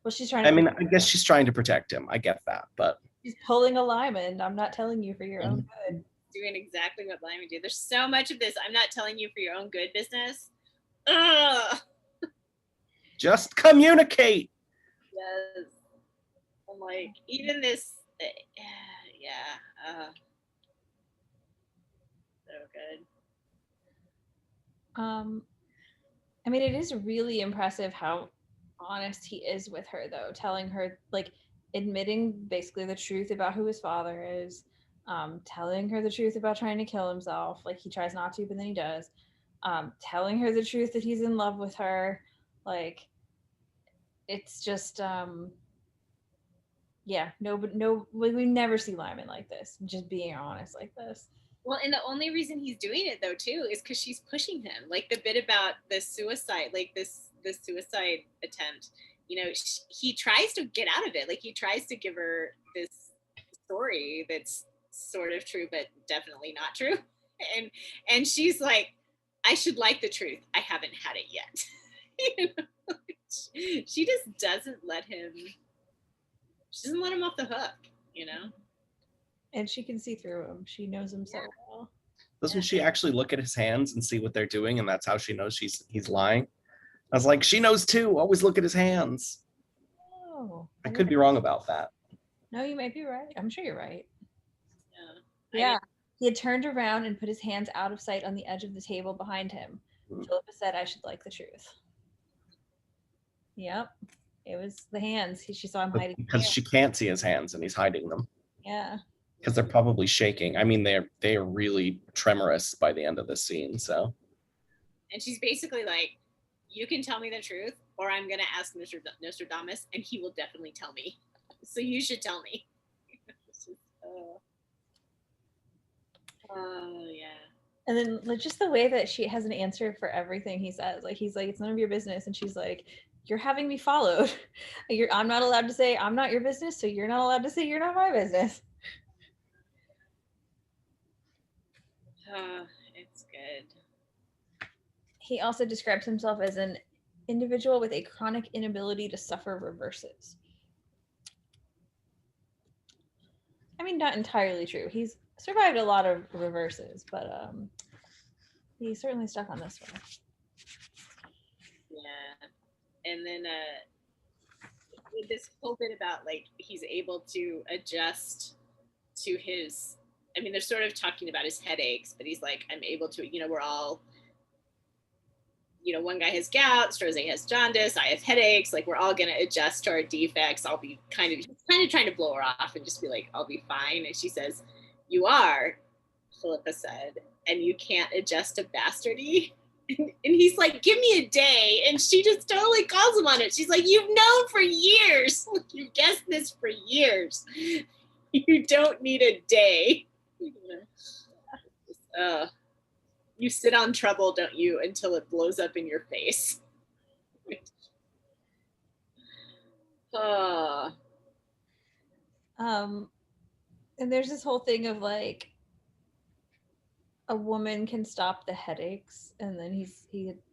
Well, she's trying to. I mean, I guess she's trying to protect him. I get that, but. She's pulling a Lymond. I'm not telling you for your own good. Doing exactly what Lymond did. There's so much of this. I'm not telling you for your own good business. Ugh. Just communicate. Yes. I'm like, even this, so good. I mean, it is really impressive how honest he is with her, though, telling her, like, admitting basically the truth about who his father is, telling her the truth about trying to kill himself, like he tries not to, but then he does, telling her the truth that he's in love with her, like, it's just, we never see Lymond like this, just being honest like this. Well, and the only reason he's doing it, though, too, is because she's pushing him. Like the bit about the suicide, like this suicide attempt, you know, he tries to get out of it. Like, he tries to give her this story that's sort of true, but definitely not true. And she's like, I should like the truth. I haven't had it yet. You know? She just doesn't let him. She doesn't let him off the hook, you know? And she can see through him. She knows him so well. Doesn't she actually look at his hands and see what they're doing, and that's how she knows he's lying? I was like, she knows too. Always look at his hands. Oh, I could be wrong about that. No, you might be right. I'm sure you're right. Yeah. He had turned around and put his hands out of sight on the edge of the table behind him. Philippa said, I should like the truth. Yep. It was the hands. She saw him hiding. Because she can't see his hands and he's hiding them. Yeah. Because they're probably shaking. I mean, they're really tremorous by the end of the scene. So. And she's basically like, you can tell me the truth, or I'm going to ask Mr. Nostradamus, and he will definitely tell me. So you should tell me. Oh, yeah. And then just the way that she has an answer for everything he says. Like, he's like, it's none of your business. And she's like, you're having me followed. I'm not allowed to say I'm not your business, so you're not allowed to say you're not my business. It's good. He also describes himself as an individual with a chronic inability to suffer reverses. I mean, not entirely true. He's survived a lot of reverses, but he's certainly stuck on this one. Yeah. And then this whole bit about like he's able to adjust to his, I mean, they're sort of talking about his headaches, but he's like, I'm able to, you know, we're all, you know, one guy has gout, Strozzi has jaundice, I have headaches, like we're all gonna adjust to our defects. I'll be kind of trying to blow her off and just be like, I'll be fine. And she says, you are, Philippa said, and you can't adjust to bastardy. And he's like, give me a day. And she just totally calls him on it. She's like, you've known for years. You've guessed this for years. You don't need a day. You sit on trouble, don't you, until it blows up in your face. And there's this whole thing of like a woman can stop the headaches, and then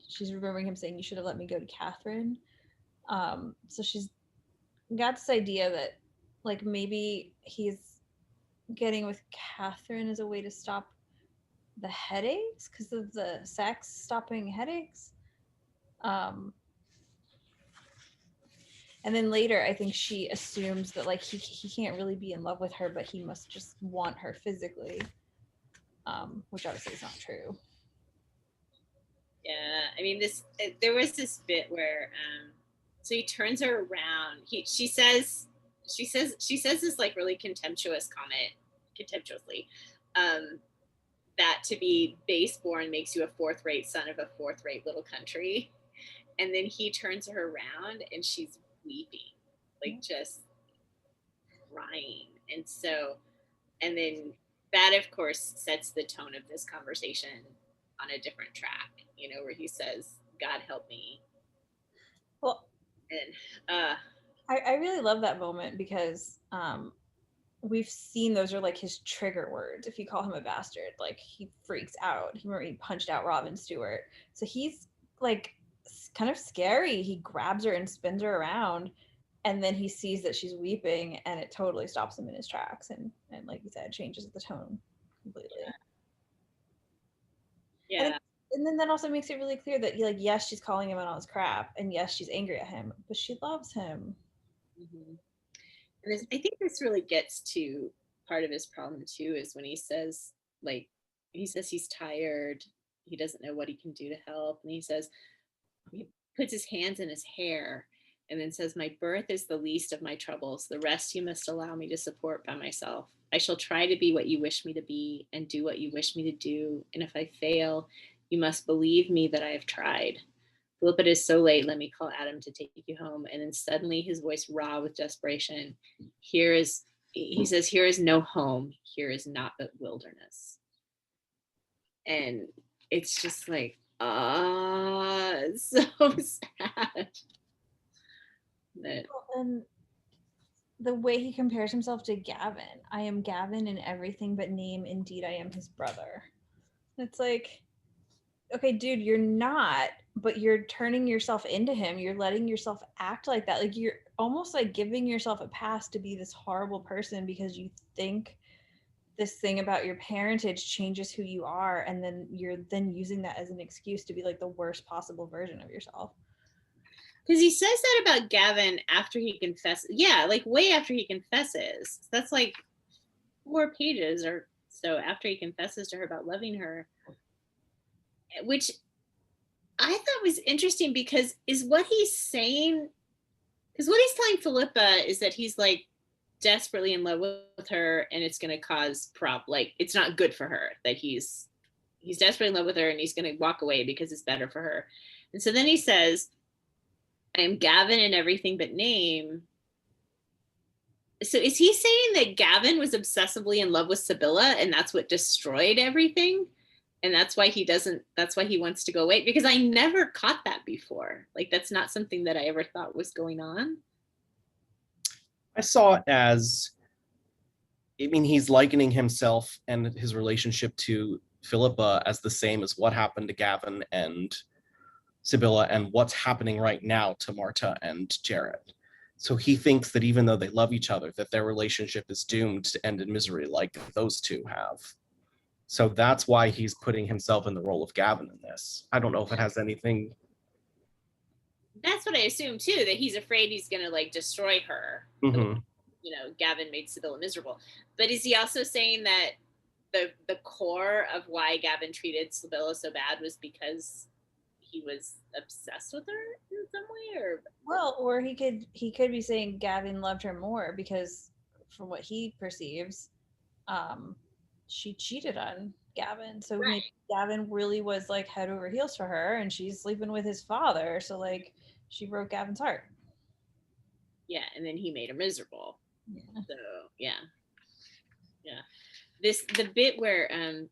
she's remembering him saying, you should have let me go to Catherine. So she's got this idea that like maybe he's getting with Catherine as a way to stop the headaches because of the sex stopping headaches. And then later I think she assumes that like he can't really be in love with her, but he must just want her physically, which obviously is not true. Yeah, I mean, there was this bit where so he turns her around. She says this like really contemptuously, that to be base born makes you a fourth-rate son of a fourth-rate little country. And then he turns her around and she's weeping, like just crying. And then that of course sets the tone of this conversation on a different track, you know, where he says, God help me. Well, and I really love that moment because we've seen those are like his trigger words. If you call him a bastard, like he freaks out. He punched out Robin Stewart. So he's like kind of scary. He grabs her and spins her around, and then he sees that she's weeping, and it totally stops him in his tracks. And like you said, changes the tone completely. Yeah. And then that also makes it really clear that like, yes, she's calling him on all his crap, and yes, she's angry at him, but she loves him. Mm-hmm. And I think this really gets to part of his problem too, is when he says he's tired, he doesn't know what he can do to help, and he puts his hands in his hair and then says, my birth is the least of my troubles, the rest you must allow me to support by myself. I shall try to be what you wish me to be and do what you wish me to do, and if I fail, you must believe me that I have tried. Philippe, it is so late. Let me call Adam to take you home. And then suddenly his voice raw with desperation. He says, here is no home. Here is not but wilderness. And it's just like, it's so sad. And the way he compares himself to Gavin, I am Gavin in everything but name. Indeed, I am his brother. It's like, okay, dude, you're not, but you're turning yourself into him. You're letting yourself act like that. Like you're almost like giving yourself a pass to be this horrible person because you think this thing about your parentage changes who you are, and then you're then using that as an excuse to be like the worst possible version of yourself. Because he says that about Gavin after he confesses. Yeah, like way after he confesses. That's like 4 pages or so after he confesses to her about loving her. Which I thought was interesting because is what he's saying, because what he's telling Philippa is that he's like desperately in love with her and it's going to cause like it's not good for her, that he's desperately in love with her and he's going to walk away because it's better for her. And so then he says, I am Gavin in everything but name. So is he saying that Gavin was obsessively in love with Sibilla and that's what destroyed everything? And that's why he wants to go away, because I never caught that before. Like, that's not something that I ever thought was going on. I saw it as, I mean, he's likening himself and his relationship to Philippa as the same as what happened to Gavin and Sibilla and what's happening right now to Marta and Jared. So he thinks that even though they love each other, that their relationship is doomed to end in misery like those two have. So that's why he's putting himself in the role of Gavin in this. I don't know if it has anything. That's what I assume too, that he's afraid he's gonna like destroy her. Mm-hmm. You know, Gavin made Sibilla miserable. But is he also saying that the core of why Gavin treated Sibilla so bad was because he was obsessed with her in some way? Or Well, or he could be saying Gavin loved her more because from what he perceives, she cheated on Gavin. So right. maybe Gavin really was like head over heels for her and she's sleeping with his father. So like she broke Gavin's heart. Yeah, and then he made her miserable. Yeah. So yeah. The bit where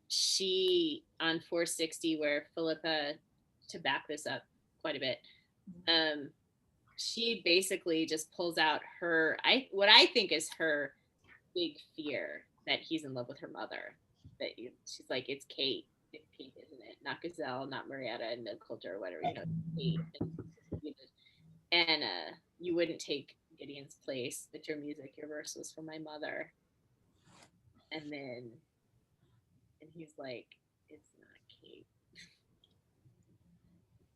she on 460, where Philippa, to back this up quite a bit, she basically just pulls out what I think is her big fear, that he's in love with her mother. That she's like, it's Kate, isn't it? Not Gazelle, not Marietta, no Coulter, or whatever. You know, Kate. And you wouldn't take Gideon's place, but your music, your verse was for my mother. And he's like, it's not Kate.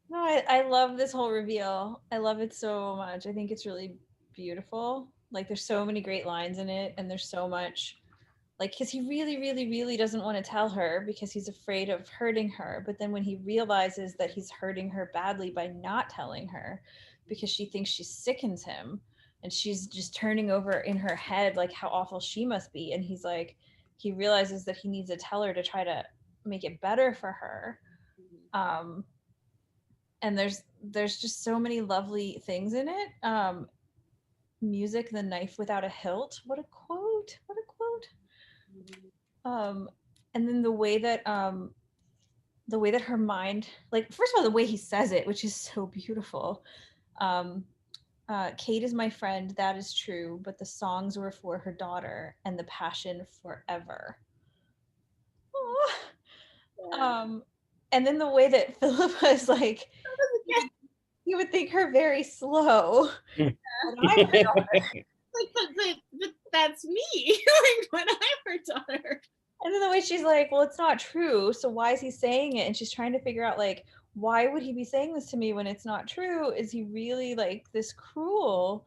No, I love this whole reveal. I love it so much. I think it's really beautiful. Like there's so many great lines in it and there's so much like because he really, really, really doesn't want to tell her because he's afraid of hurting her. But then when he realizes that he's hurting her badly by not telling her because she thinks she sickens him and she's just turning over in her head like how awful she must be. And he's like, he realizes that he needs to tell her to try to make it better for her. And there's just so many lovely things in it. Music, the knife without a hilt. What a quote. And then the way that her mind, like first of all the way he says it, which is so beautiful. Kate is my friend, that is true, but the songs were for her daughter and the passion forever. Yeah. And then the way that Philippa is like, you would think her very slow. But that's me. Like when I'm her daughter. And then the way she's like, well, it's not true. So why is he saying it? And she's trying to figure out like, why would he be saying this to me when it's not true? Is he really like this cruel?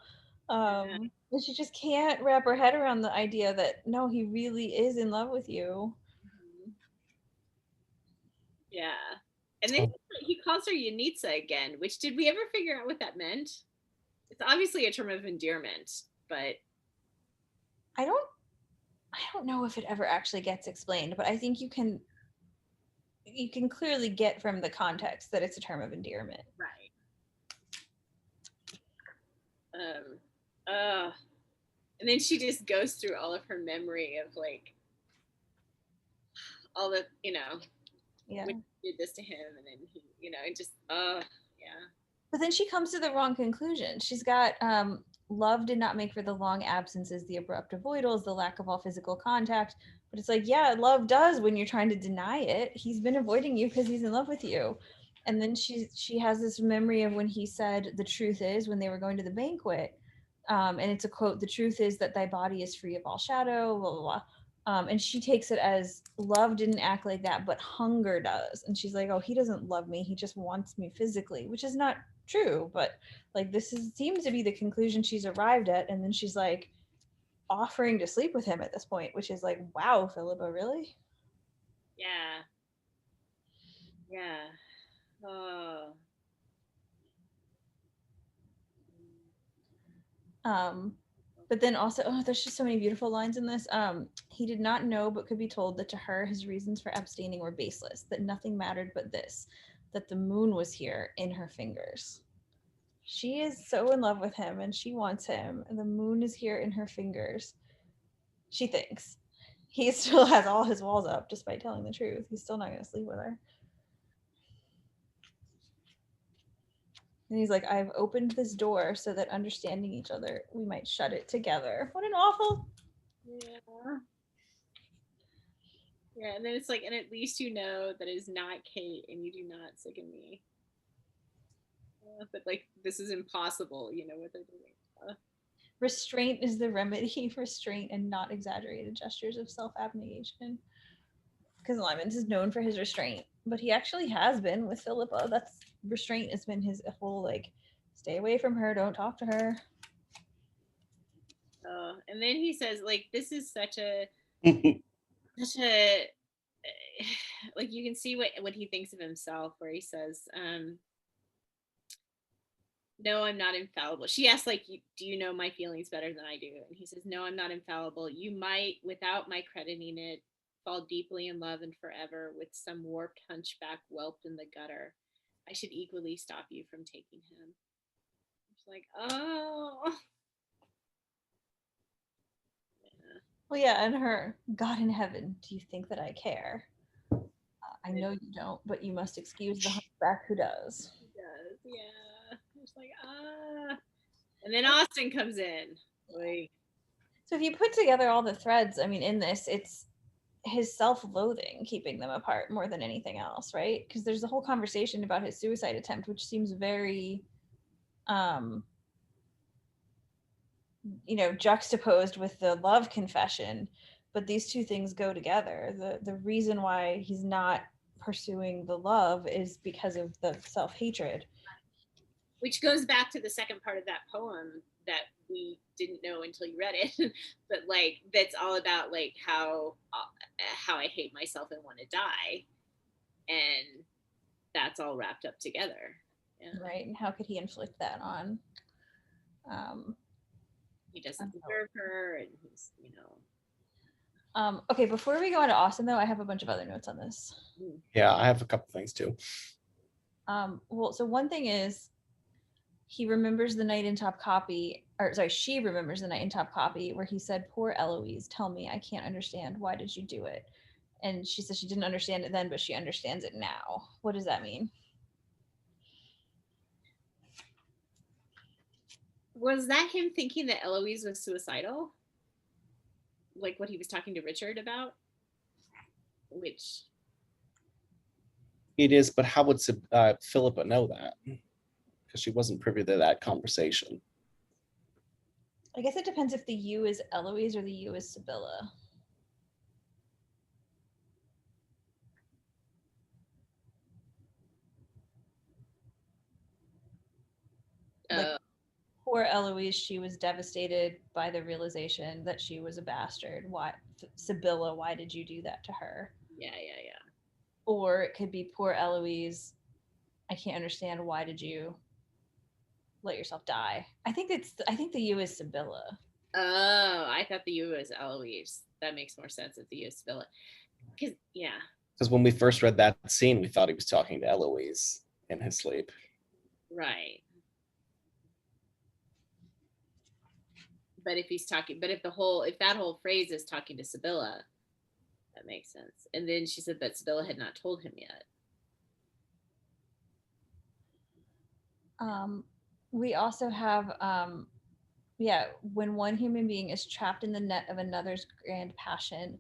And she just can't wrap her head around the idea that no, he really is in love with you. Yeah. And then he calls her Yanitsa again, which did we ever figure out what that meant? It's obviously a term of endearment, but I don't know if it ever actually gets explained, but I think you can clearly get from the context that it's a term of endearment. Right. And then she just goes through all of her memory of like all the, you know, yeah, when he did this to him, and then he, you know, it just yeah. But then she comes to the wrong conclusion. She's got love did not make for the long absences, the abrupt avoidals, the lack of all physical contact. But it's like, yeah, love does when you're trying to deny it. He's been avoiding you because he's in love with you. And then she has this memory of when he said, the truth is, when they were going to the banquet. And it's a quote, the truth is that thy body is free of all shadow, blah, blah, blah. And she takes it as love didn't act like that, but hunger does. And she's like, oh, he doesn't love me. He just wants me physically, which is not true. But like, seems to be the conclusion she's arrived at. And then she's like offering to sleep with him at this point, which is like, wow, Philippa, really? Yeah. Oh. But then also, there's just so many beautiful lines in this. He did not know, but could be told that to her, his reasons for abstaining were baseless, that nothing mattered but this, that the moon was here in her fingers. She is so in love with him and she wants him, and the moon is here in her fingers. She thinks. He still has all his walls up despite telling the truth. He's still not going to sleep with her. And he's like, I've opened this door so that understanding each other, we might shut it together. What an awful. Yeah. Yeah, and then it's like, and at least you know that is not Kate and you do not sicken me. But like, this is impossible, you know, what they're doing. Restraint is the remedy. Restraint and not exaggerated gestures of self-abnegation. Because Lymond is known for his restraint, but he actually has been with Philippa. That's restraint has been his whole like, stay away from her, don't talk to her. And then he says, like, this is such a like, you can see what he thinks of himself, where he says, no, I'm not infallible. She asks, like, do you know my feelings better than I do? And he says, no, I'm not infallible. You might, without my crediting it, fall deeply in love and forever with some warped hunchback whelped in the gutter. I should equally stop you from taking him. It's like, oh. Yeah. Well, yeah, and her, God in heaven, do you think that I care? I know you don't, but you must excuse the hunchback who does. He does, yeah. It's like, ah. And then Austin comes in. Like, so if you put together all the threads, I mean, in this, it's his self-loathing keeping them apart more than anything else, right? Because there's a whole conversation about his suicide attempt, which seems very juxtaposed with the love confession, but these two things go together. The reason why he's not pursuing the love is because of the self-hatred, which goes back to the second part of that poem that we didn't know until you read it. But like, that's all about like how I hate myself and want to die, and that's all wrapped up together. Yeah. Right? And how could he inflict that on he doesn't deserve her, and he's, okay, before we go on to Austin, though, I have a bunch of other notes on this. Yeah, I have a couple things too. Well, so one thing is he remembers the night in Top Copy, or sorry, she remembers the night in Top Copy where he said, poor Eloise, tell me, I can't understand. Why did you do it? And she says she didn't understand it then, but she understands it now. What does that mean? Was that him thinking that Eloise was suicidal? Like what he was talking to Richard about? Which... It is, but how would Philippa know that? Because she wasn't privy to that conversation. I guess it depends if the you is Eloise or the you is Sibilla. Like, poor Eloise, she was devastated by the realization that she was a bastard. Why, Sibilla, why did you do that to her? Yeah. Or it could be poor Eloise, I can't understand, why did you let yourself die? I think the you is Sibilla. Oh, I thought the you was Eloise. That makes more sense if the you is Sibilla. Because when we first read that scene, we thought he was talking to Eloise in his sleep. Right. But if that whole phrase is talking to Sibilla, that makes sense. And then she said that Sibilla had not told him yet. We also have, when one human being is trapped in the net of another's grand passion,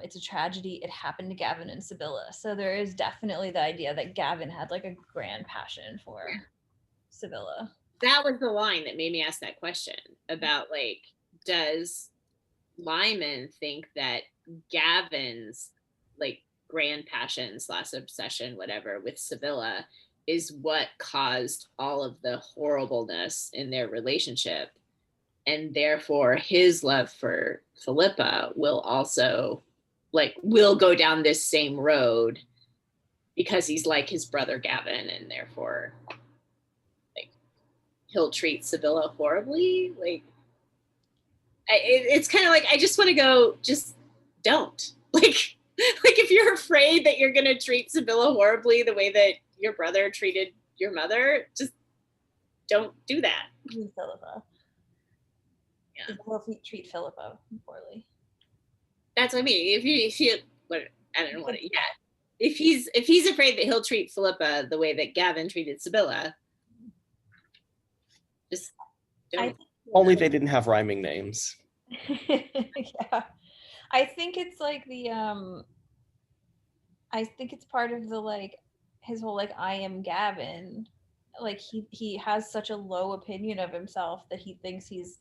it's a tragedy. It happened to Gavin and Sibilla. So there is definitely the idea that Gavin had like a grand passion for Sibilla. That was the line that made me ask that question about, like, does Lymond think that Gavin's like grand passion / obsession, whatever, with Sibilla is what caused all of the horribleness in their relationship, and therefore his love for Philippa will also will go down this same road because he's like his brother Gavin, and therefore he'll treat Sibilla horribly. It's kind of like, I just want to go, just don't. Like if you're afraid that you're going to treat Sibilla horribly the way that your brother treated your mother, just don't do that. Philippa. Yeah. He'll treat Philippa poorly. That's what I mean. I don't know what it, yeah. If he's afraid that he'll treat Philippa the way that Gavin treated Sibilla, just don't. Only they didn't have rhyming names. Yeah. I think it's like I think it's part of the like his whole like I am Gavin. Like he has such a low opinion of himself that he thinks he's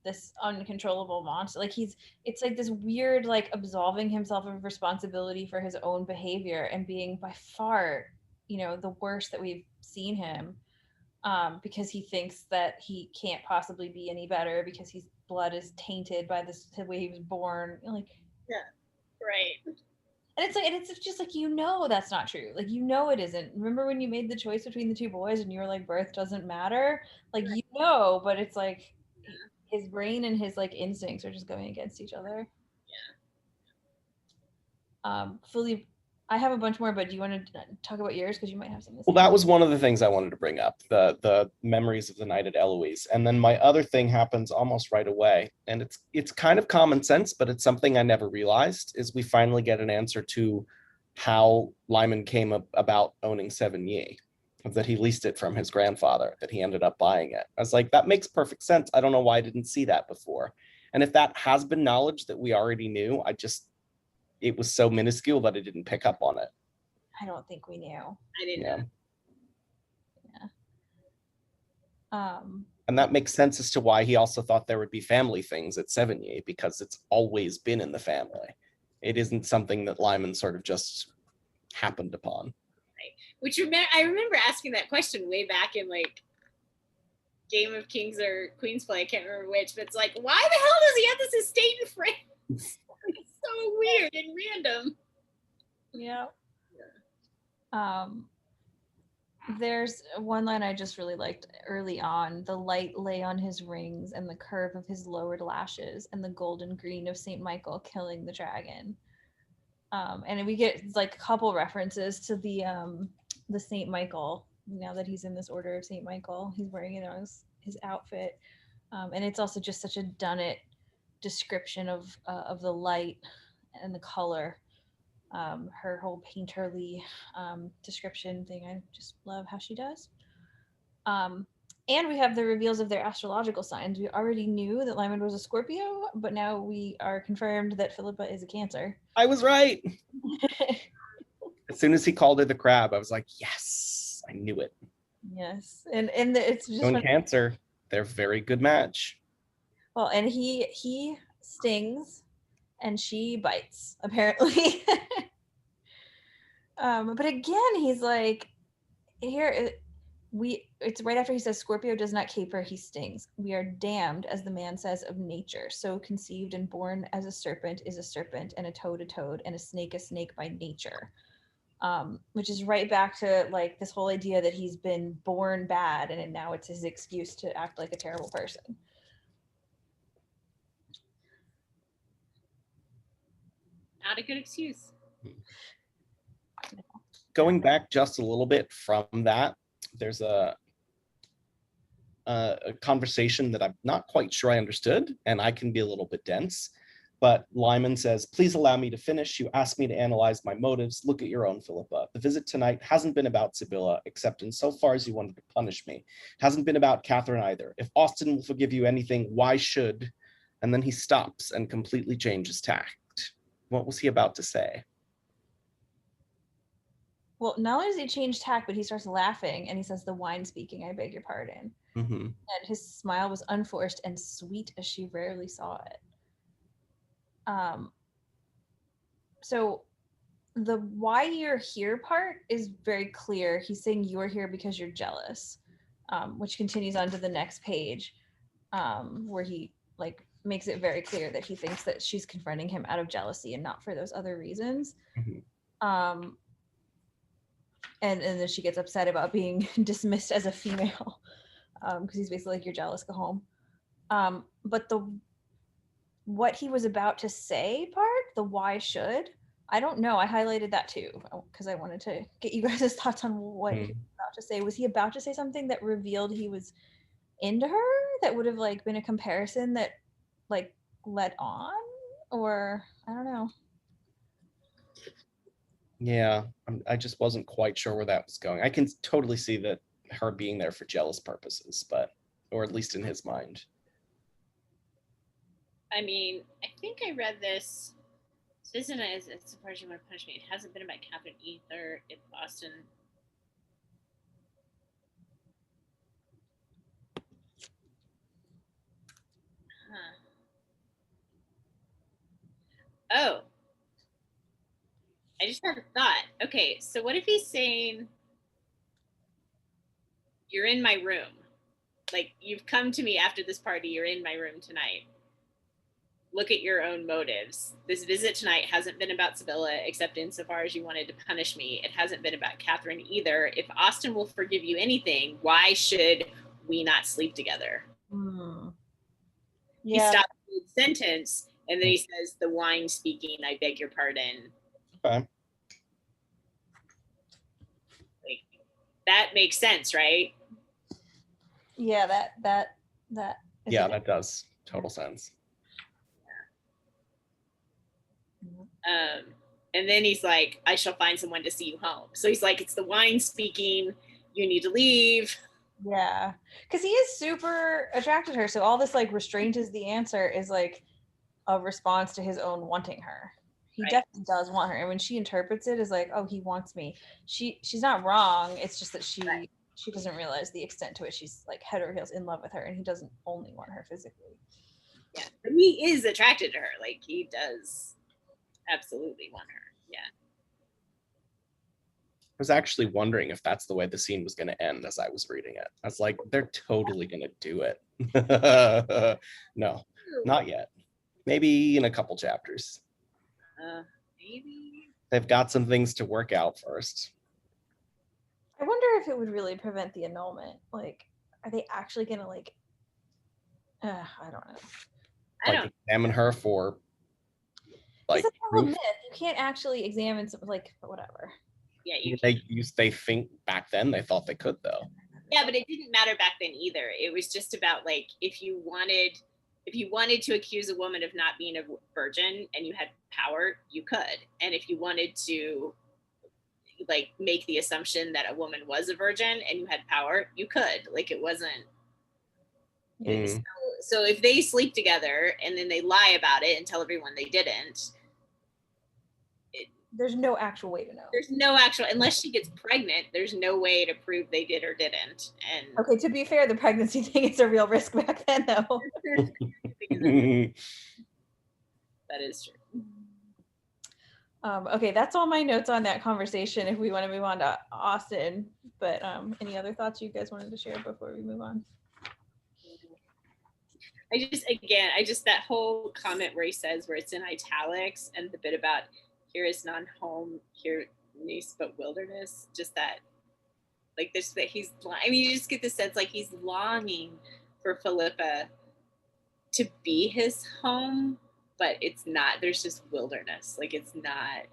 this uncontrollable monster. Like it's like this weird like absolving himself of responsibility for his own behavior and being by far, the worst that we've seen him. Because he thinks that he can't possibly be any better because his blood is tainted by the way he was born. Like, yeah, right. And it's just like, that's not true. Like, it isn't. Remember when you made the choice between the two boys and you were like, birth doesn't matter? Like, right. But it's like his brain and his like instincts are just going against each other. Yeah. Philippe, I have a bunch more, but do you want to talk about yours? Because you might have something to say. Well, that was one of the things I wanted to bring up, the memories of the night at Eloise. And then my other thing happens almost right away. And it's kind of common sense, but it's something I never realized, is we finally get an answer to how Lymond came about owning Sevigny, that he leased it from his grandfather, that he ended up buying it. I was like, that makes perfect sense. I don't know why I didn't see that before. And if that has been knowledge that we already knew, it was so minuscule that I didn't pick up on it. I don't think we knew. I didn't know. Yeah. And that makes sense as to why he also thought there would be family things at Sevigny, because it's always been in the family. It isn't something that Lymond sort of just happened upon. Right. Which I remember asking that question way back in like Game of Kings or Queen's Play. I can't remember which, but it's like, why the hell does he have this estate in France? It's so weird and random. Yeah. There's one line I just really liked early on. The light lay on his rings and the curve of his lowered lashes and the golden green of St. Michael killing the dragon. And we get like a couple references to the St. Michael, now that he's in this order of St. Michael. He's wearing his outfit. And it's also just such a Dunnett description of the light and the color. Her whole painterly description thing. I just love how she does. And we have the reveals of their astrological signs. We already knew that Lymond was a Scorpio, but now we are confirmed that Philippa is a Cancer. I was right. As soon as he called her the crab, I was like, yes, I knew it. Yes, and it's just in Cancer, they're a very good match. Well, and he stings and she bites, apparently. But again, he's like, it's right after he says, Scorpio does not caper, he stings. We are damned, as the man says, of nature. So conceived and born as a serpent is a serpent, and a toad, and a snake by nature. Which is right back to like this whole idea that he's been born bad, and now it's his excuse to act like a terrible person. Not a good excuse. Going back just a little bit from that, there's a conversation that I'm not quite sure I understood, and I can be a little bit dense. But Lymond says, please allow me to finish. You asked me to analyze my motives. Look at your own, Philippa. The visit tonight hasn't been about Sibilla, except insofar as you wanted to punish me. It hasn't been about Catherine either. If Austin will forgive you anything, why should? And then he stops and completely changes tact. What was he about to say? Well, not only does he change tack, but he starts laughing and he says, the wine speaking, I beg your pardon. Mm-hmm. And his smile was unforced and sweet as she rarely saw it. So the why you're here part is very clear. He's saying you're here because you're jealous, which continues on to the next page, where he like makes it very clear that he thinks that she's confronting him out of jealousy and not for those other reasons. Mm-hmm. And then she gets upset about being dismissed as a female, because he's basically like, you're jealous, go home. But what he was about to say part, the why should, I don't know. I highlighted that too because I wanted to get you guys' thoughts on what he was about to say. Was he about to say something that revealed he was into her, that would have like been a comparison that like led on? or I don't know. Yeah, I just wasn't quite sure where that was going. I can totally see that her being there for jealous purposes, but, or at least in his mind. I mean, I think I read this. This isn't as far as you want to punish me. It hasn't been about Catherine either. It's Boston. Huh. Oh, I just had a thought. Okay, so what if he's saying, "You're in my room. Like, you've come to me after this party. You're in my room tonight. Look at your own motives. This visit tonight hasn't been about Sibilla, except insofar as you wanted to punish me. It hasn't been about Catherine either. If Austen will forgive you anything, why should we not sleep together?" He Yeah, stops mid-sentence, and then he says, "The wine speaking, I beg your pardon." Okay. Like, that makes sense, right? yeah, that is Yeah, a- that does total sense. And then he's like, "I shall find someone to see you home." So he's like, it's the wine speaking, you need to leave. yeah, because he is super attracted to her, so all this like restraint is the answer is like a response to his own wanting her. He Right. definitely does want her, and when she interprets it as like, oh, he wants me, she's not wrong. It's just that Right. she doesn't realize the extent to which she's like head over heels in love with her, and he doesn't only want her physically. Yeah, but he is attracted to her. Like, he does absolutely want her. Yeah. I was actually wondering if that's the way the scene was going to end as I was reading it. I was like, they're totally going to do it. No, not yet. Maybe in a couple chapters. Maybe. They've got some things to work out first. I wonder if it would really prevent the annulment. Like, are they actually gonna like? I don't know. I Like don't. examine her for Because like that's a whole proof. myth. You can't actually examine some, like whatever. Yeah, you. They think back then they thought they could though. Yeah, but it didn't matter back then either. It was just about like if you wanted to accuse a woman of not being a virgin and you had power, you could. And if you wanted to like make the assumption that a woman was a virgin and you had power, you could. Like, it wasn't. So if they sleep together and then they lie about it and tell everyone they didn't, there's no actual way to know. There's no actual, unless she gets pregnant, there's no way to prove they did or didn't. And okay, to be fair, the pregnancy thing is a real risk back then, though. That is true. Okay, that's all my notes on that conversation. If we want to move on to Austen, but any other thoughts you guys wanted to share before we move on? I just that whole comment where he says, where it's in italics, and the bit about here is none home, here niece but wilderness, just that, like this, that he's, I mean, you just get the sense like he's longing for Philippa to be his home, but it's not, there's just wilderness. Like, it's not,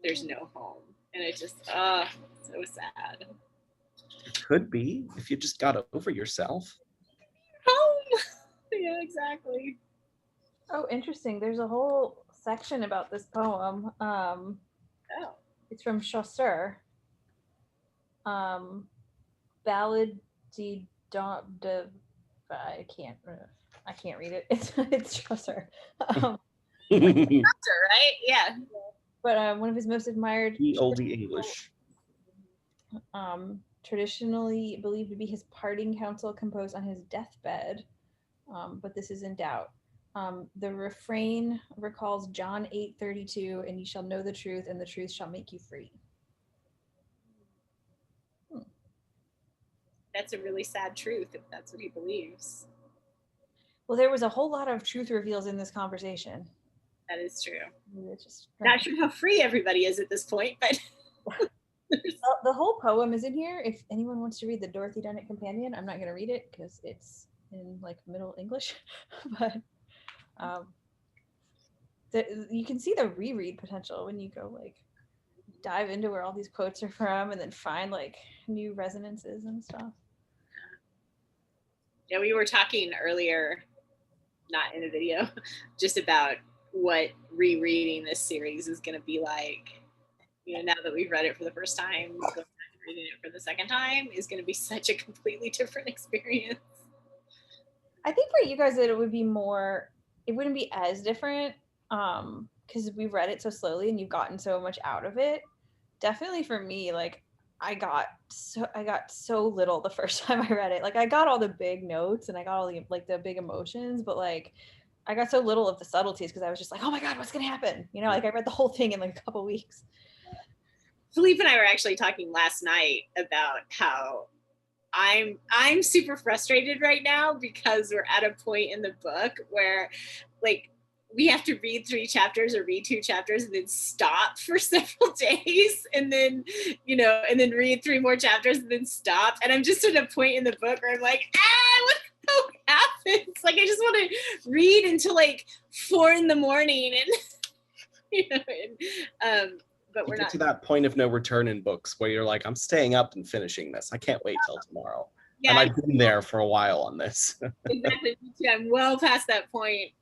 there's no home. And it just, so sad. It could be if you just got over yourself. Home. Yeah, exactly. Oh, interesting. There's a whole section about this poem. It's from Chaucer. Ballade de I can't read it. It's Chaucer. Chaucer, right? Yeah. But one of his most admired Oldie English. Traditionally believed to be his parting counsel composed on his deathbed, but this is in doubt. The refrain recalls John 8:32, and you shall know the truth, and the truth shall make you free. That's a really sad truth if that's what he believes. Well, there was a whole lot of truth reveals in this conversation. That is true. It's just not sure how free everybody is at this point, but the whole poem is in here. If anyone wants to read the Dorothy Dunnett Companion, I'm not going to read it because it's in like Middle English, but you can see the reread potential when you go like dive into where all these quotes are from and then find like new resonances and stuff. Yeah, we were talking earlier, not in a video, just about what rereading this series is going to be like. You know, now that we've read it for the first time, going back and reading it for the second time is going to be such a completely different experience. I think for you guys it would be more, it wouldn't be as different because we've read it so slowly and you've gotten so much out of it. Definitely for me, like I got so little the first time I read it. Like I got all the big notes and I got all the like the big emotions, but like I got so little of the subtleties because I was just like, oh my God, what's gonna happen? You know, like I read the whole thing in like a couple weeks. Philippe and I were actually talking last night about how I'm super frustrated right now because we're at a point in the book where like we have to read 3 chapters or read 2 chapters and then stop for several days and then, you know, and then read 3 more chapters and then stop. And I'm just at a point in the book where I'm like, what the hell happens? Like, I just want to read until like 4 a.m. and, you know, but we're You get not. to that point of no return in books where you're like, I'm staying up and finishing this. I can't wait till tomorrow. Yeah, and I've been there for a while on this. Exactly. Me too. I'm well past that point,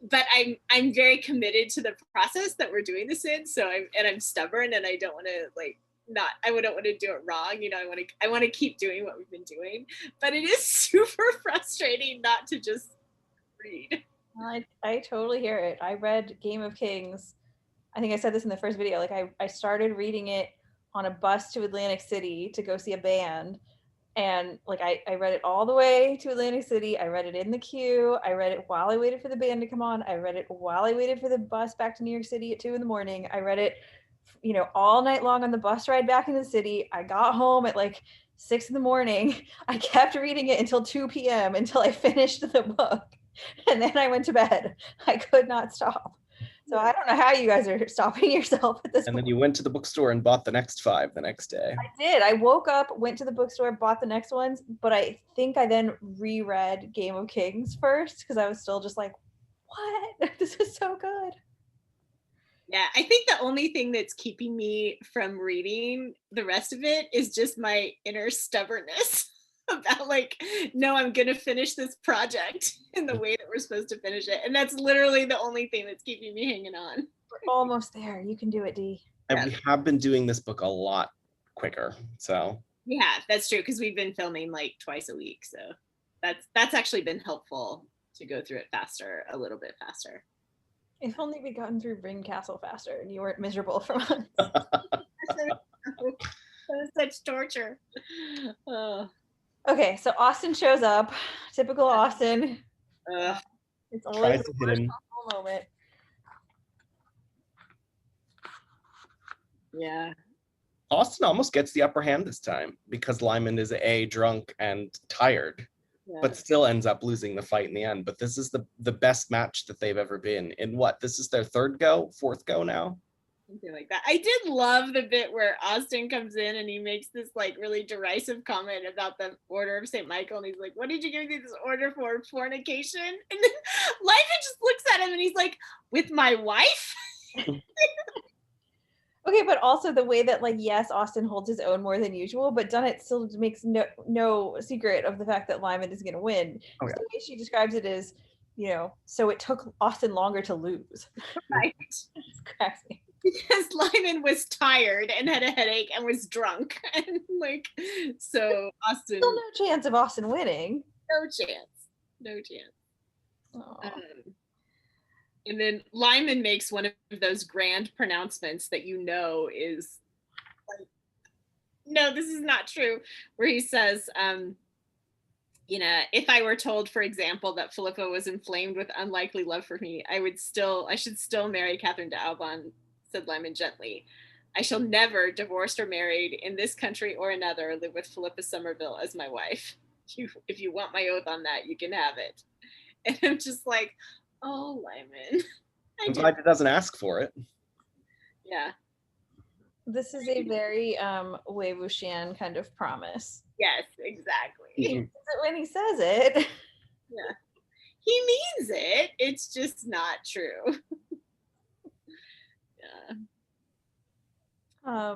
but I'm very committed to the process that we're doing this in. So I'm stubborn, and I don't want to I wouldn't want to do it wrong. You know, I want to keep doing what we've been doing, but it is super frustrating not to just read. I totally hear it. I read Game of Kings. I think I said this in the first video. Like I started reading it on a bus to Atlantic City to go see a band. And like I read it all the way to Atlantic City. I read it in the queue. I read it while I waited for the band to come on. I read it while I waited for the bus back to New York City at 2 a.m. I read it, you know, all night long on the bus ride back in the city. I got home at like 6 a.m. I kept reading it until 2 p.m. until I finished the book. And then I went to bed. I could not stop. So I don't know how you guys are stopping yourself at this And point. then you went to the bookstore and bought the next 5 the next day. I did. I woke up, went to the bookstore, bought the next ones, but I think I then reread Game of Kings first because I was still just like, what? This is so good. Yeah, I think the only thing that's keeping me from reading the rest of it is just my inner stubbornness about like, no, I'm gonna finish this project in the way that we're supposed to finish it. And that's literally the only thing that's keeping me hanging on. We're almost there. You can do it, Dee. And Yeah. we have been doing this book a lot quicker. So Yeah, that's true, because we've been filming like twice a week. So that's actually been helpful to go through it faster, a little bit faster. If only we'd gotten through Ring Castle faster and you weren't miserable for months. That was such torture. Oh. Okay, so Austin shows up. Typical Austin. It's always tries the to hit worst him. possible moment. Yeah. Austin almost gets the upper hand this time because Lymond is drunk and tired, but still ends up losing the fight in the end. But this is the best match that they've ever been in. What? This is their 4th go now? Something like that. I did love the bit where Austin comes in and he makes this like really derisive comment about the Order of St. Michael, and he's like, what did you give me this order for? Fornication? And then Lyman just looks at him and he's like, with my wife? Okay, but also the way that, like, yes, Austin holds his own more than usual, but Dunnett still makes no secret of the fact that Lymond is going to win. Oh, yeah. The way she describes it is, you know, so it took Austin longer to lose. Right. It's cracks me. Because Lyman was tired and had a headache and was drunk. And like, so Austin. Still no chance of Austin winning. No chance. No chance. Aw. And then Lyman makes one of those grand pronouncements that you know is like, no, this is not true, where he says, you know, if I were told, for example, that Philippa was inflamed with unlikely love for me, I should still marry Catherine de Alban, said Lyman gently. I shall never, divorced or married, in this country or another, live with Philippa Somerville as my wife. If you want my oath on that, you can have it. And I'm just like, oh, Lyman. I'm glad he doesn't ask for it. Yeah. This is a very Wei Wuxian kind of promise. Yes, exactly. He means it when he says it. Yeah. He means it. It's just not true. Yeah.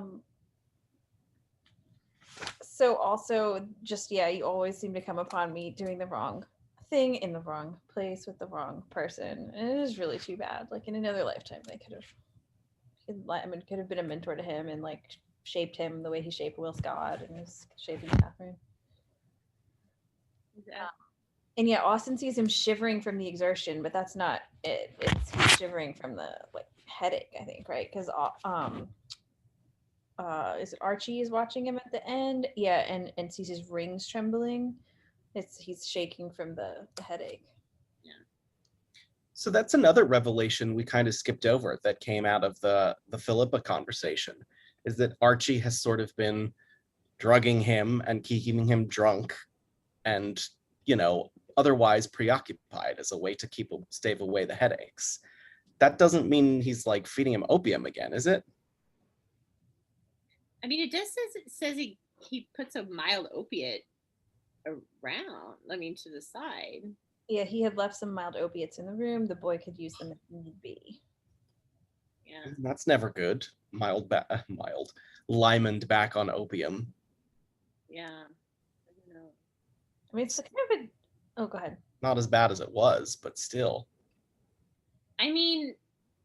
So also just, yeah, you always seem to come upon me doing the wrong thing in the wrong place with the wrong person. And it is really too bad. Like in another lifetime, they could have been a mentor to him and like shaped him the way he shaped Will Scott and is shaping Catherine. And yeah, Austin sees him shivering from the exertion, but that's not it. He's shivering from the like headache, I think, right? Because is it Archie is watching him at the end? Yeah, and sees his rings trembling. He's shaking from the headache. So that's another revelation we kind of skipped over that came out of the Philippa conversation, is that Archie has sort of been drugging him and keeping him drunk and, otherwise preoccupied as a way to stave away the headaches. That doesn't mean he's like feeding him opium again, is it? I mean, it says he puts a mild opiate around, to the side. Yeah, he had left some mild opiates in the room. The boy could use them if need be. Yeah. That's never good. Lymond back on opium. Yeah. I don't know. I mean, it's kind of oh, go ahead. Not as bad as it was, but still. I mean,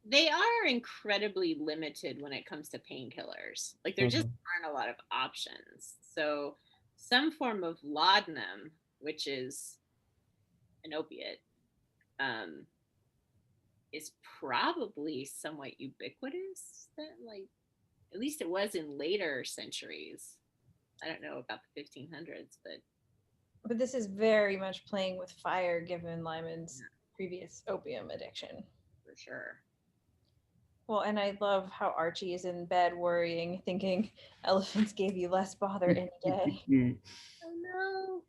they are incredibly limited when it comes to painkillers. Like there just aren't a lot of options. So some form of laudanum, which is an opiate, is probably somewhat ubiquitous. That at least it was in later centuries. I don't know about the 1500s, but this is very much playing with fire, given Lymond's previous opium addiction. For sure. Well, and I love how Archie is in bed worrying, thinking elephants gave you less bother any day. Oh no.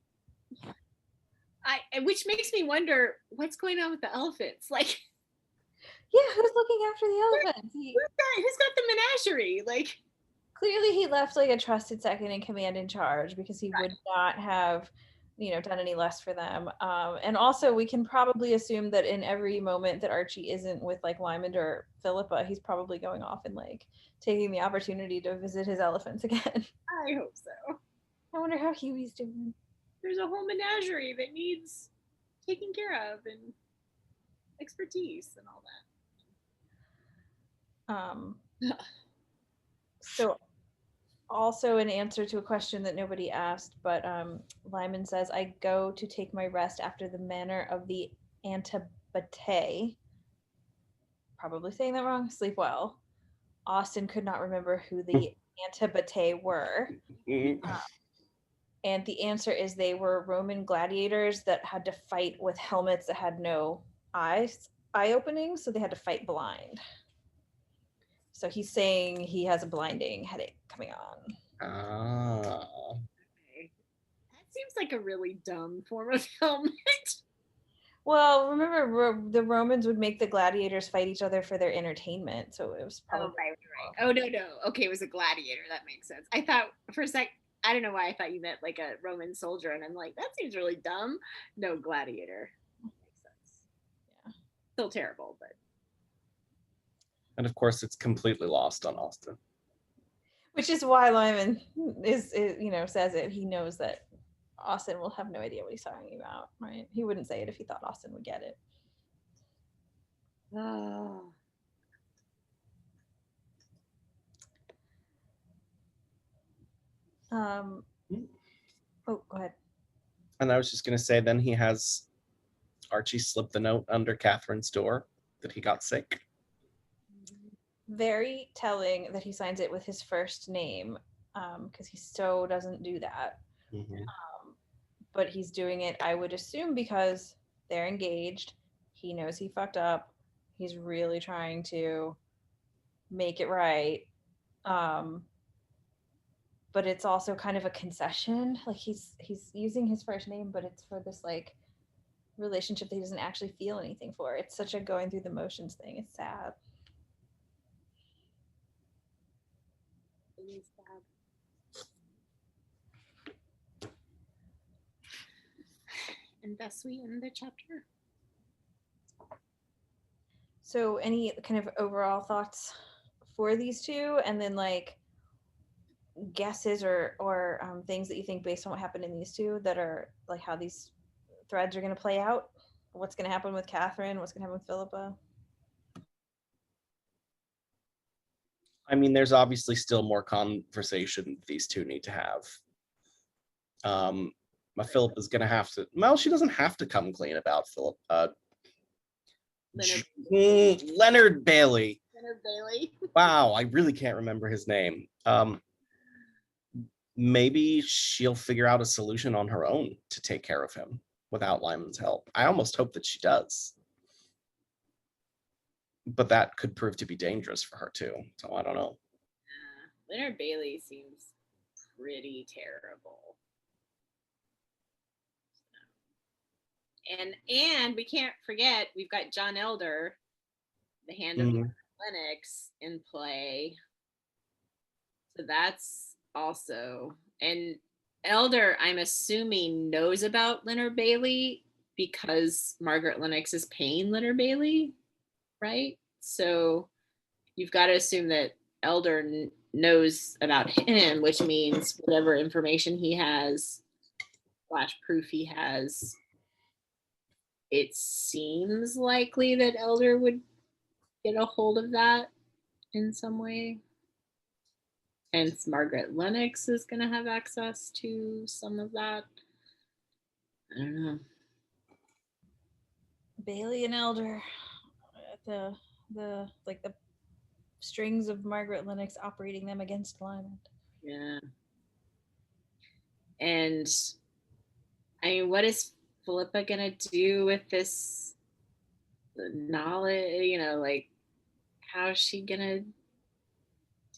Which makes me wonder what's going on with the elephants. Like, yeah, who's looking after the elephants? Who's got the menagerie? Like, clearly he left like a trusted second in command in charge because he would not have done any less for them. And also we can probably assume that in every moment that Archie isn't with like Lymond or Philippa, he's probably going off and like taking the opportunity to visit his elephants again. I hope so. I wonder how Huey's doing. There's a whole menagerie that needs taking care of and expertise and all that. So also an answer to a question that nobody asked, but Lymond says, I go to take my rest after the manner of the Antibates. Probably saying that wrong. Sleep well. Austin could not remember who the Antibates were. And the answer is they were Roman gladiators that had to fight with helmets that had no eye openings, so they had to fight blind. So he's saying he has a blinding headache coming on. Okay. That seems like a really dumb form of helmet. Well, remember the Romans would make the gladiators fight each other for their entertainment, so it was probably right. Oh no. Okay, it was a gladiator. That makes sense. I thought for a sec. I don't know why I thought you meant like a Roman soldier, and I'm like, that seems really dumb. No, gladiator. Makes sense. Yeah. Still terrible, but. And of course, it's completely lost on Austin. Which is why Lymond is says it. He knows that Austin will have no idea what he's talking about, right? He wouldn't say it if he thought Austin would get it. Oh. Go ahead. And I was just going to say, then he has Archie slip the note under Catherine's door that he got sick. Very telling that he signs it with his first name, because he so doesn't do that. But he's doing it, I would assume, because they're engaged. He knows he fucked up. He's really trying to make it right. But it's also kind of a concession. Like he's using his first name, but it's for this like relationship that he doesn't actually feel anything for. It's such a going through the motions thing. It's sad. It is sad. And thus we end the chapter. So any kind of overall thoughts for these two, and then like guesses or things that you think based on what happened in these two that are like how these threads are going to play out? What's going to happen with Catherine? What's going to happen with Philippa? I mean, there's obviously still more conversation these two need to have. Philip is gonna have to. Well, she doesn't have to come clean about Philip. Leonard Bailey. Leonard Bailey. Wow, I really can't remember his name. Maybe she'll figure out a solution on her own to take care of him without Lymond's help. I almost hope that she does. But that could prove to be dangerous for her too. So I don't know. Leonard Bailey seems pretty terrible. And we can't forget, we've got John Elder, the hand of Lennox, in play. So that's also, and Elder, I'm assuming, knows about Leonard Bailey because Margaret Lennox is paying Leonard Bailey, right? So you've got to assume that Elder knows about him, which means whatever information he has, / proof he has, it seems likely that Elder would get a hold of that in some way. And Margaret Lennox is going to have access to some of that. I don't know. Bailey and Elder, the strings of Margaret Lennox operating them against Lymond. Yeah. And I mean, what is Philippa gonna do with this knowledge? Like, how's she gonna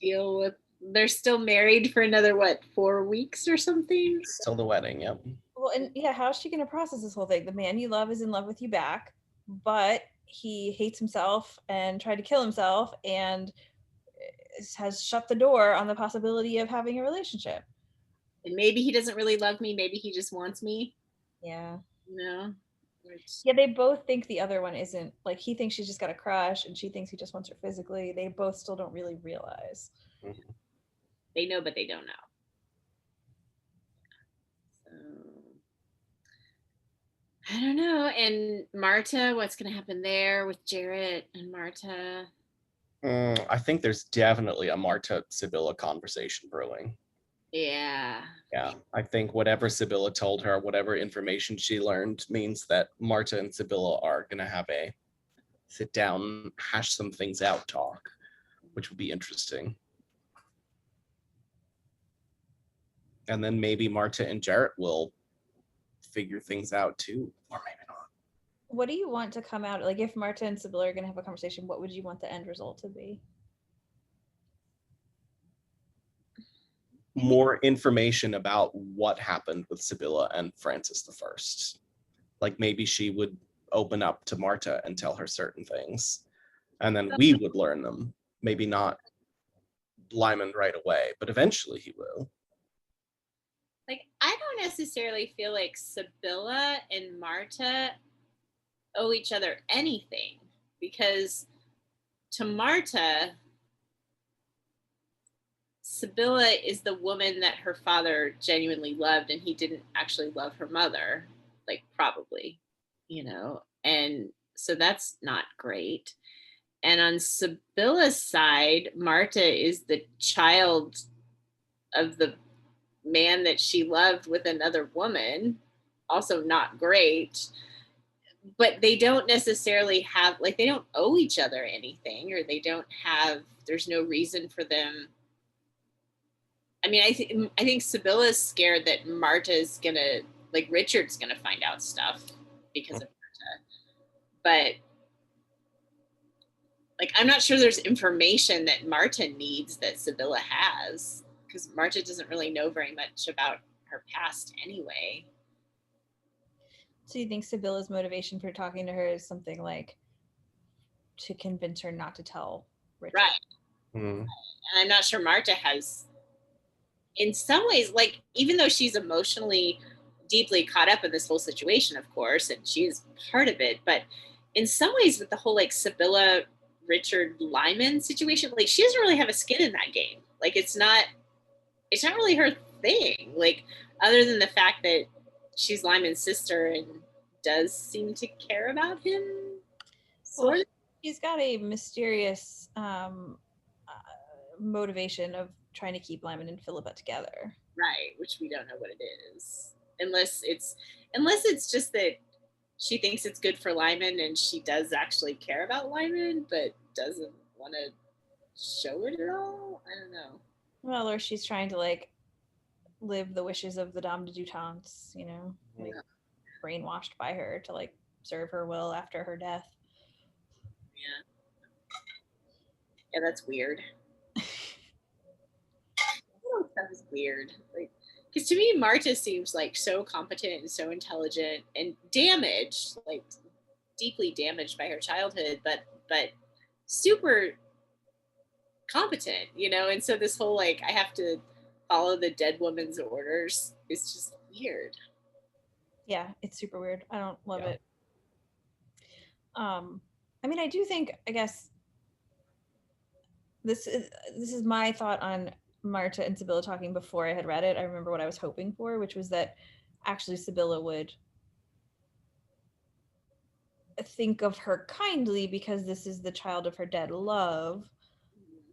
deal with? They're still married for another 4 weeks or something. Still the wedding, yep. Well, and yeah, how's she gonna process this whole thing? The man you love is in love with you back, but he hates himself and tried to kill himself and has shut the door on the possibility of having a relationship. And maybe he doesn't really love me. Maybe he just wants me. Yeah. Yeah, they both think the other one isn't, like, he thinks she's just got a crush and she thinks he just wants her physically. They both still don't really realize. They know, but they don't know. So I don't know. And Marta, what's going to happen there with Jarrett and Marta? I think there's definitely a Marta Sibilla conversation brewing. Yeah. I think whatever Sibilla told her, whatever information she learned, means that Marta and Sibilla are going to have a sit down, hash some things out talk, which would be interesting. And then maybe Marta and Jarrett will figure things out too, or maybe not. What do you want to come out? Like, if Marta and Sibilla are going to have a conversation, what would you want the end result to be? More information about what happened with Sibilla and Francis I. Like, maybe she would open up to Marta and tell her certain things, and then we would learn them. Maybe not Lymond right away, but eventually he will. Like, I don't necessarily feel like Sibilla and Marta owe each other anything, because to Marta, Sibilla is the woman that her father genuinely loved, and he didn't actually love her mother, like, probably, and so that's not great. And on Sibilla's side, Marta is the child of the man that she loved with another woman, also not great. But they don't necessarily have, like, they don't owe each other anything, or there's no reason for them. I mean, I think Sibilla's scared that Marta's gonna, like, Richard's gonna find out stuff because of Marta. But, like, I'm not sure there's information that Marta needs that Sibilla has, because Marta doesn't really know very much about her past anyway. So you think Sibilla's motivation for talking to her is something like to convince her not to tell Richard? Right. And I'm not sure Marta has, in some ways, like, even though she's emotionally deeply caught up in this whole situation, of course, and she's part of it, but in some ways with the whole, like, Sibilla, Richard, Lymond situation, like, she doesn't really have a skin in that game. Like, it's not really her thing, like, other than the fact that she's Lymond's sister and does seem to care about him. Well, Sort of. she's got a mysterious motivation of trying to keep Lymond and Philippe together. Right, which we don't know what it is. Unless it's just that she thinks it's good for Lymond and she does actually care about Lymond, but doesn't want to show it at all. I don't know. Well, or she's trying to like live the wishes of the Dame de Dutantes, you know, like brainwashed by her to like serve her will after her death. Yeah, that's weird. That was weird. Like, because to me, Marta seems like so competent and so intelligent and damaged, like deeply damaged by her childhood, but super competent, you know. And so this whole like I have to follow the dead woman's orders is just weird. Yeah, it's super weird. I don't love it. I mean, I do think, I guess this is my thought on Marta and Sibilla talking before I had read it. I remember what I was hoping for, which was that actually Sibilla would think of her kindly because this is the child of her dead love,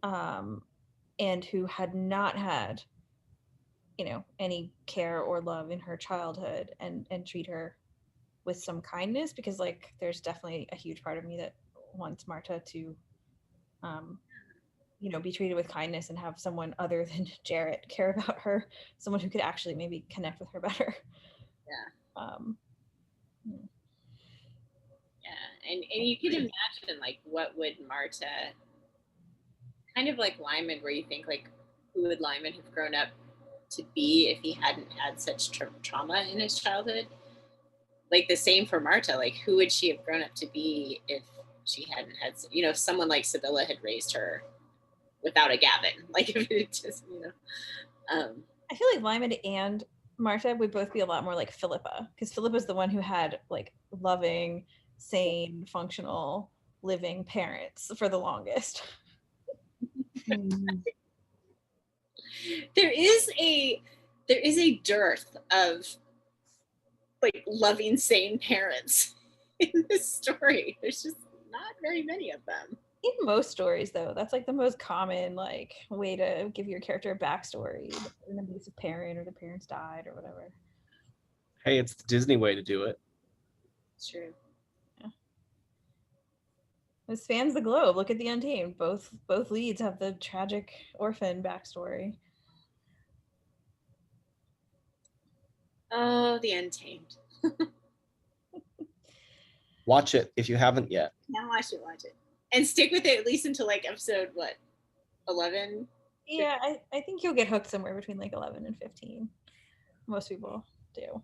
and who had not had, you know, any care or love in her childhood, and treat her with some kindness, because like there's definitely a huge part of me that wants Marta to you know, be treated with kindness and have someone other than Jarrett care about her, someone who could actually maybe connect with her better. Yeah, and you can imagine like what would Marta, kind of like Lymond, where you think like who would Lymond have grown up to be if he hadn't had such trauma in his childhood? Like the same for Marta, like who would she have grown up to be if she hadn't had, you know, someone like Sibilla had raised her without a Gavin, like if it just, you know. I feel like Lymond and Marta would both be a lot more like Philippa, because Philippa's the one who had like loving, sane, functional, living parents for the longest. There is a dearth of like loving, sane parents in this story. There's just not very many of them. In most stories, though, that's like the most common like way to give your character a backstory: an abusive parent, or the parents died, or whatever. Hey, it's the Disney way to do it. It's true. Yeah. This spans the globe. Look at the Untamed. Both leads have the tragic orphan backstory. Oh, the Untamed. Watch it if you haven't yet. Now I should watch it. And stick with it at least until like episode, what, 11? Yeah, I think you'll get hooked somewhere between like 11 and 15. Most people do.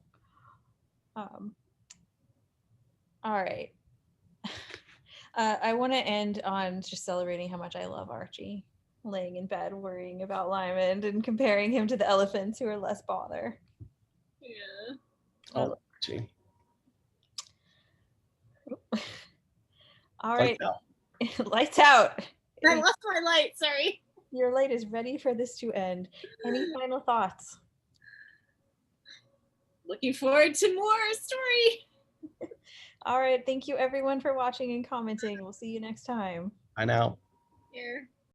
All right. I want to end on just celebrating how much I love Archie, laying in bed worrying about Lymond and comparing him to the elephants who are less bother. Yeah. Oh, Archie. All right. Lights out. Lights out. I lost my light, sorry. Your light is ready for this to end. Any final thoughts? Looking forward to more story. All right. Thank you everyone for watching and commenting. We'll see you next time. I know. Here.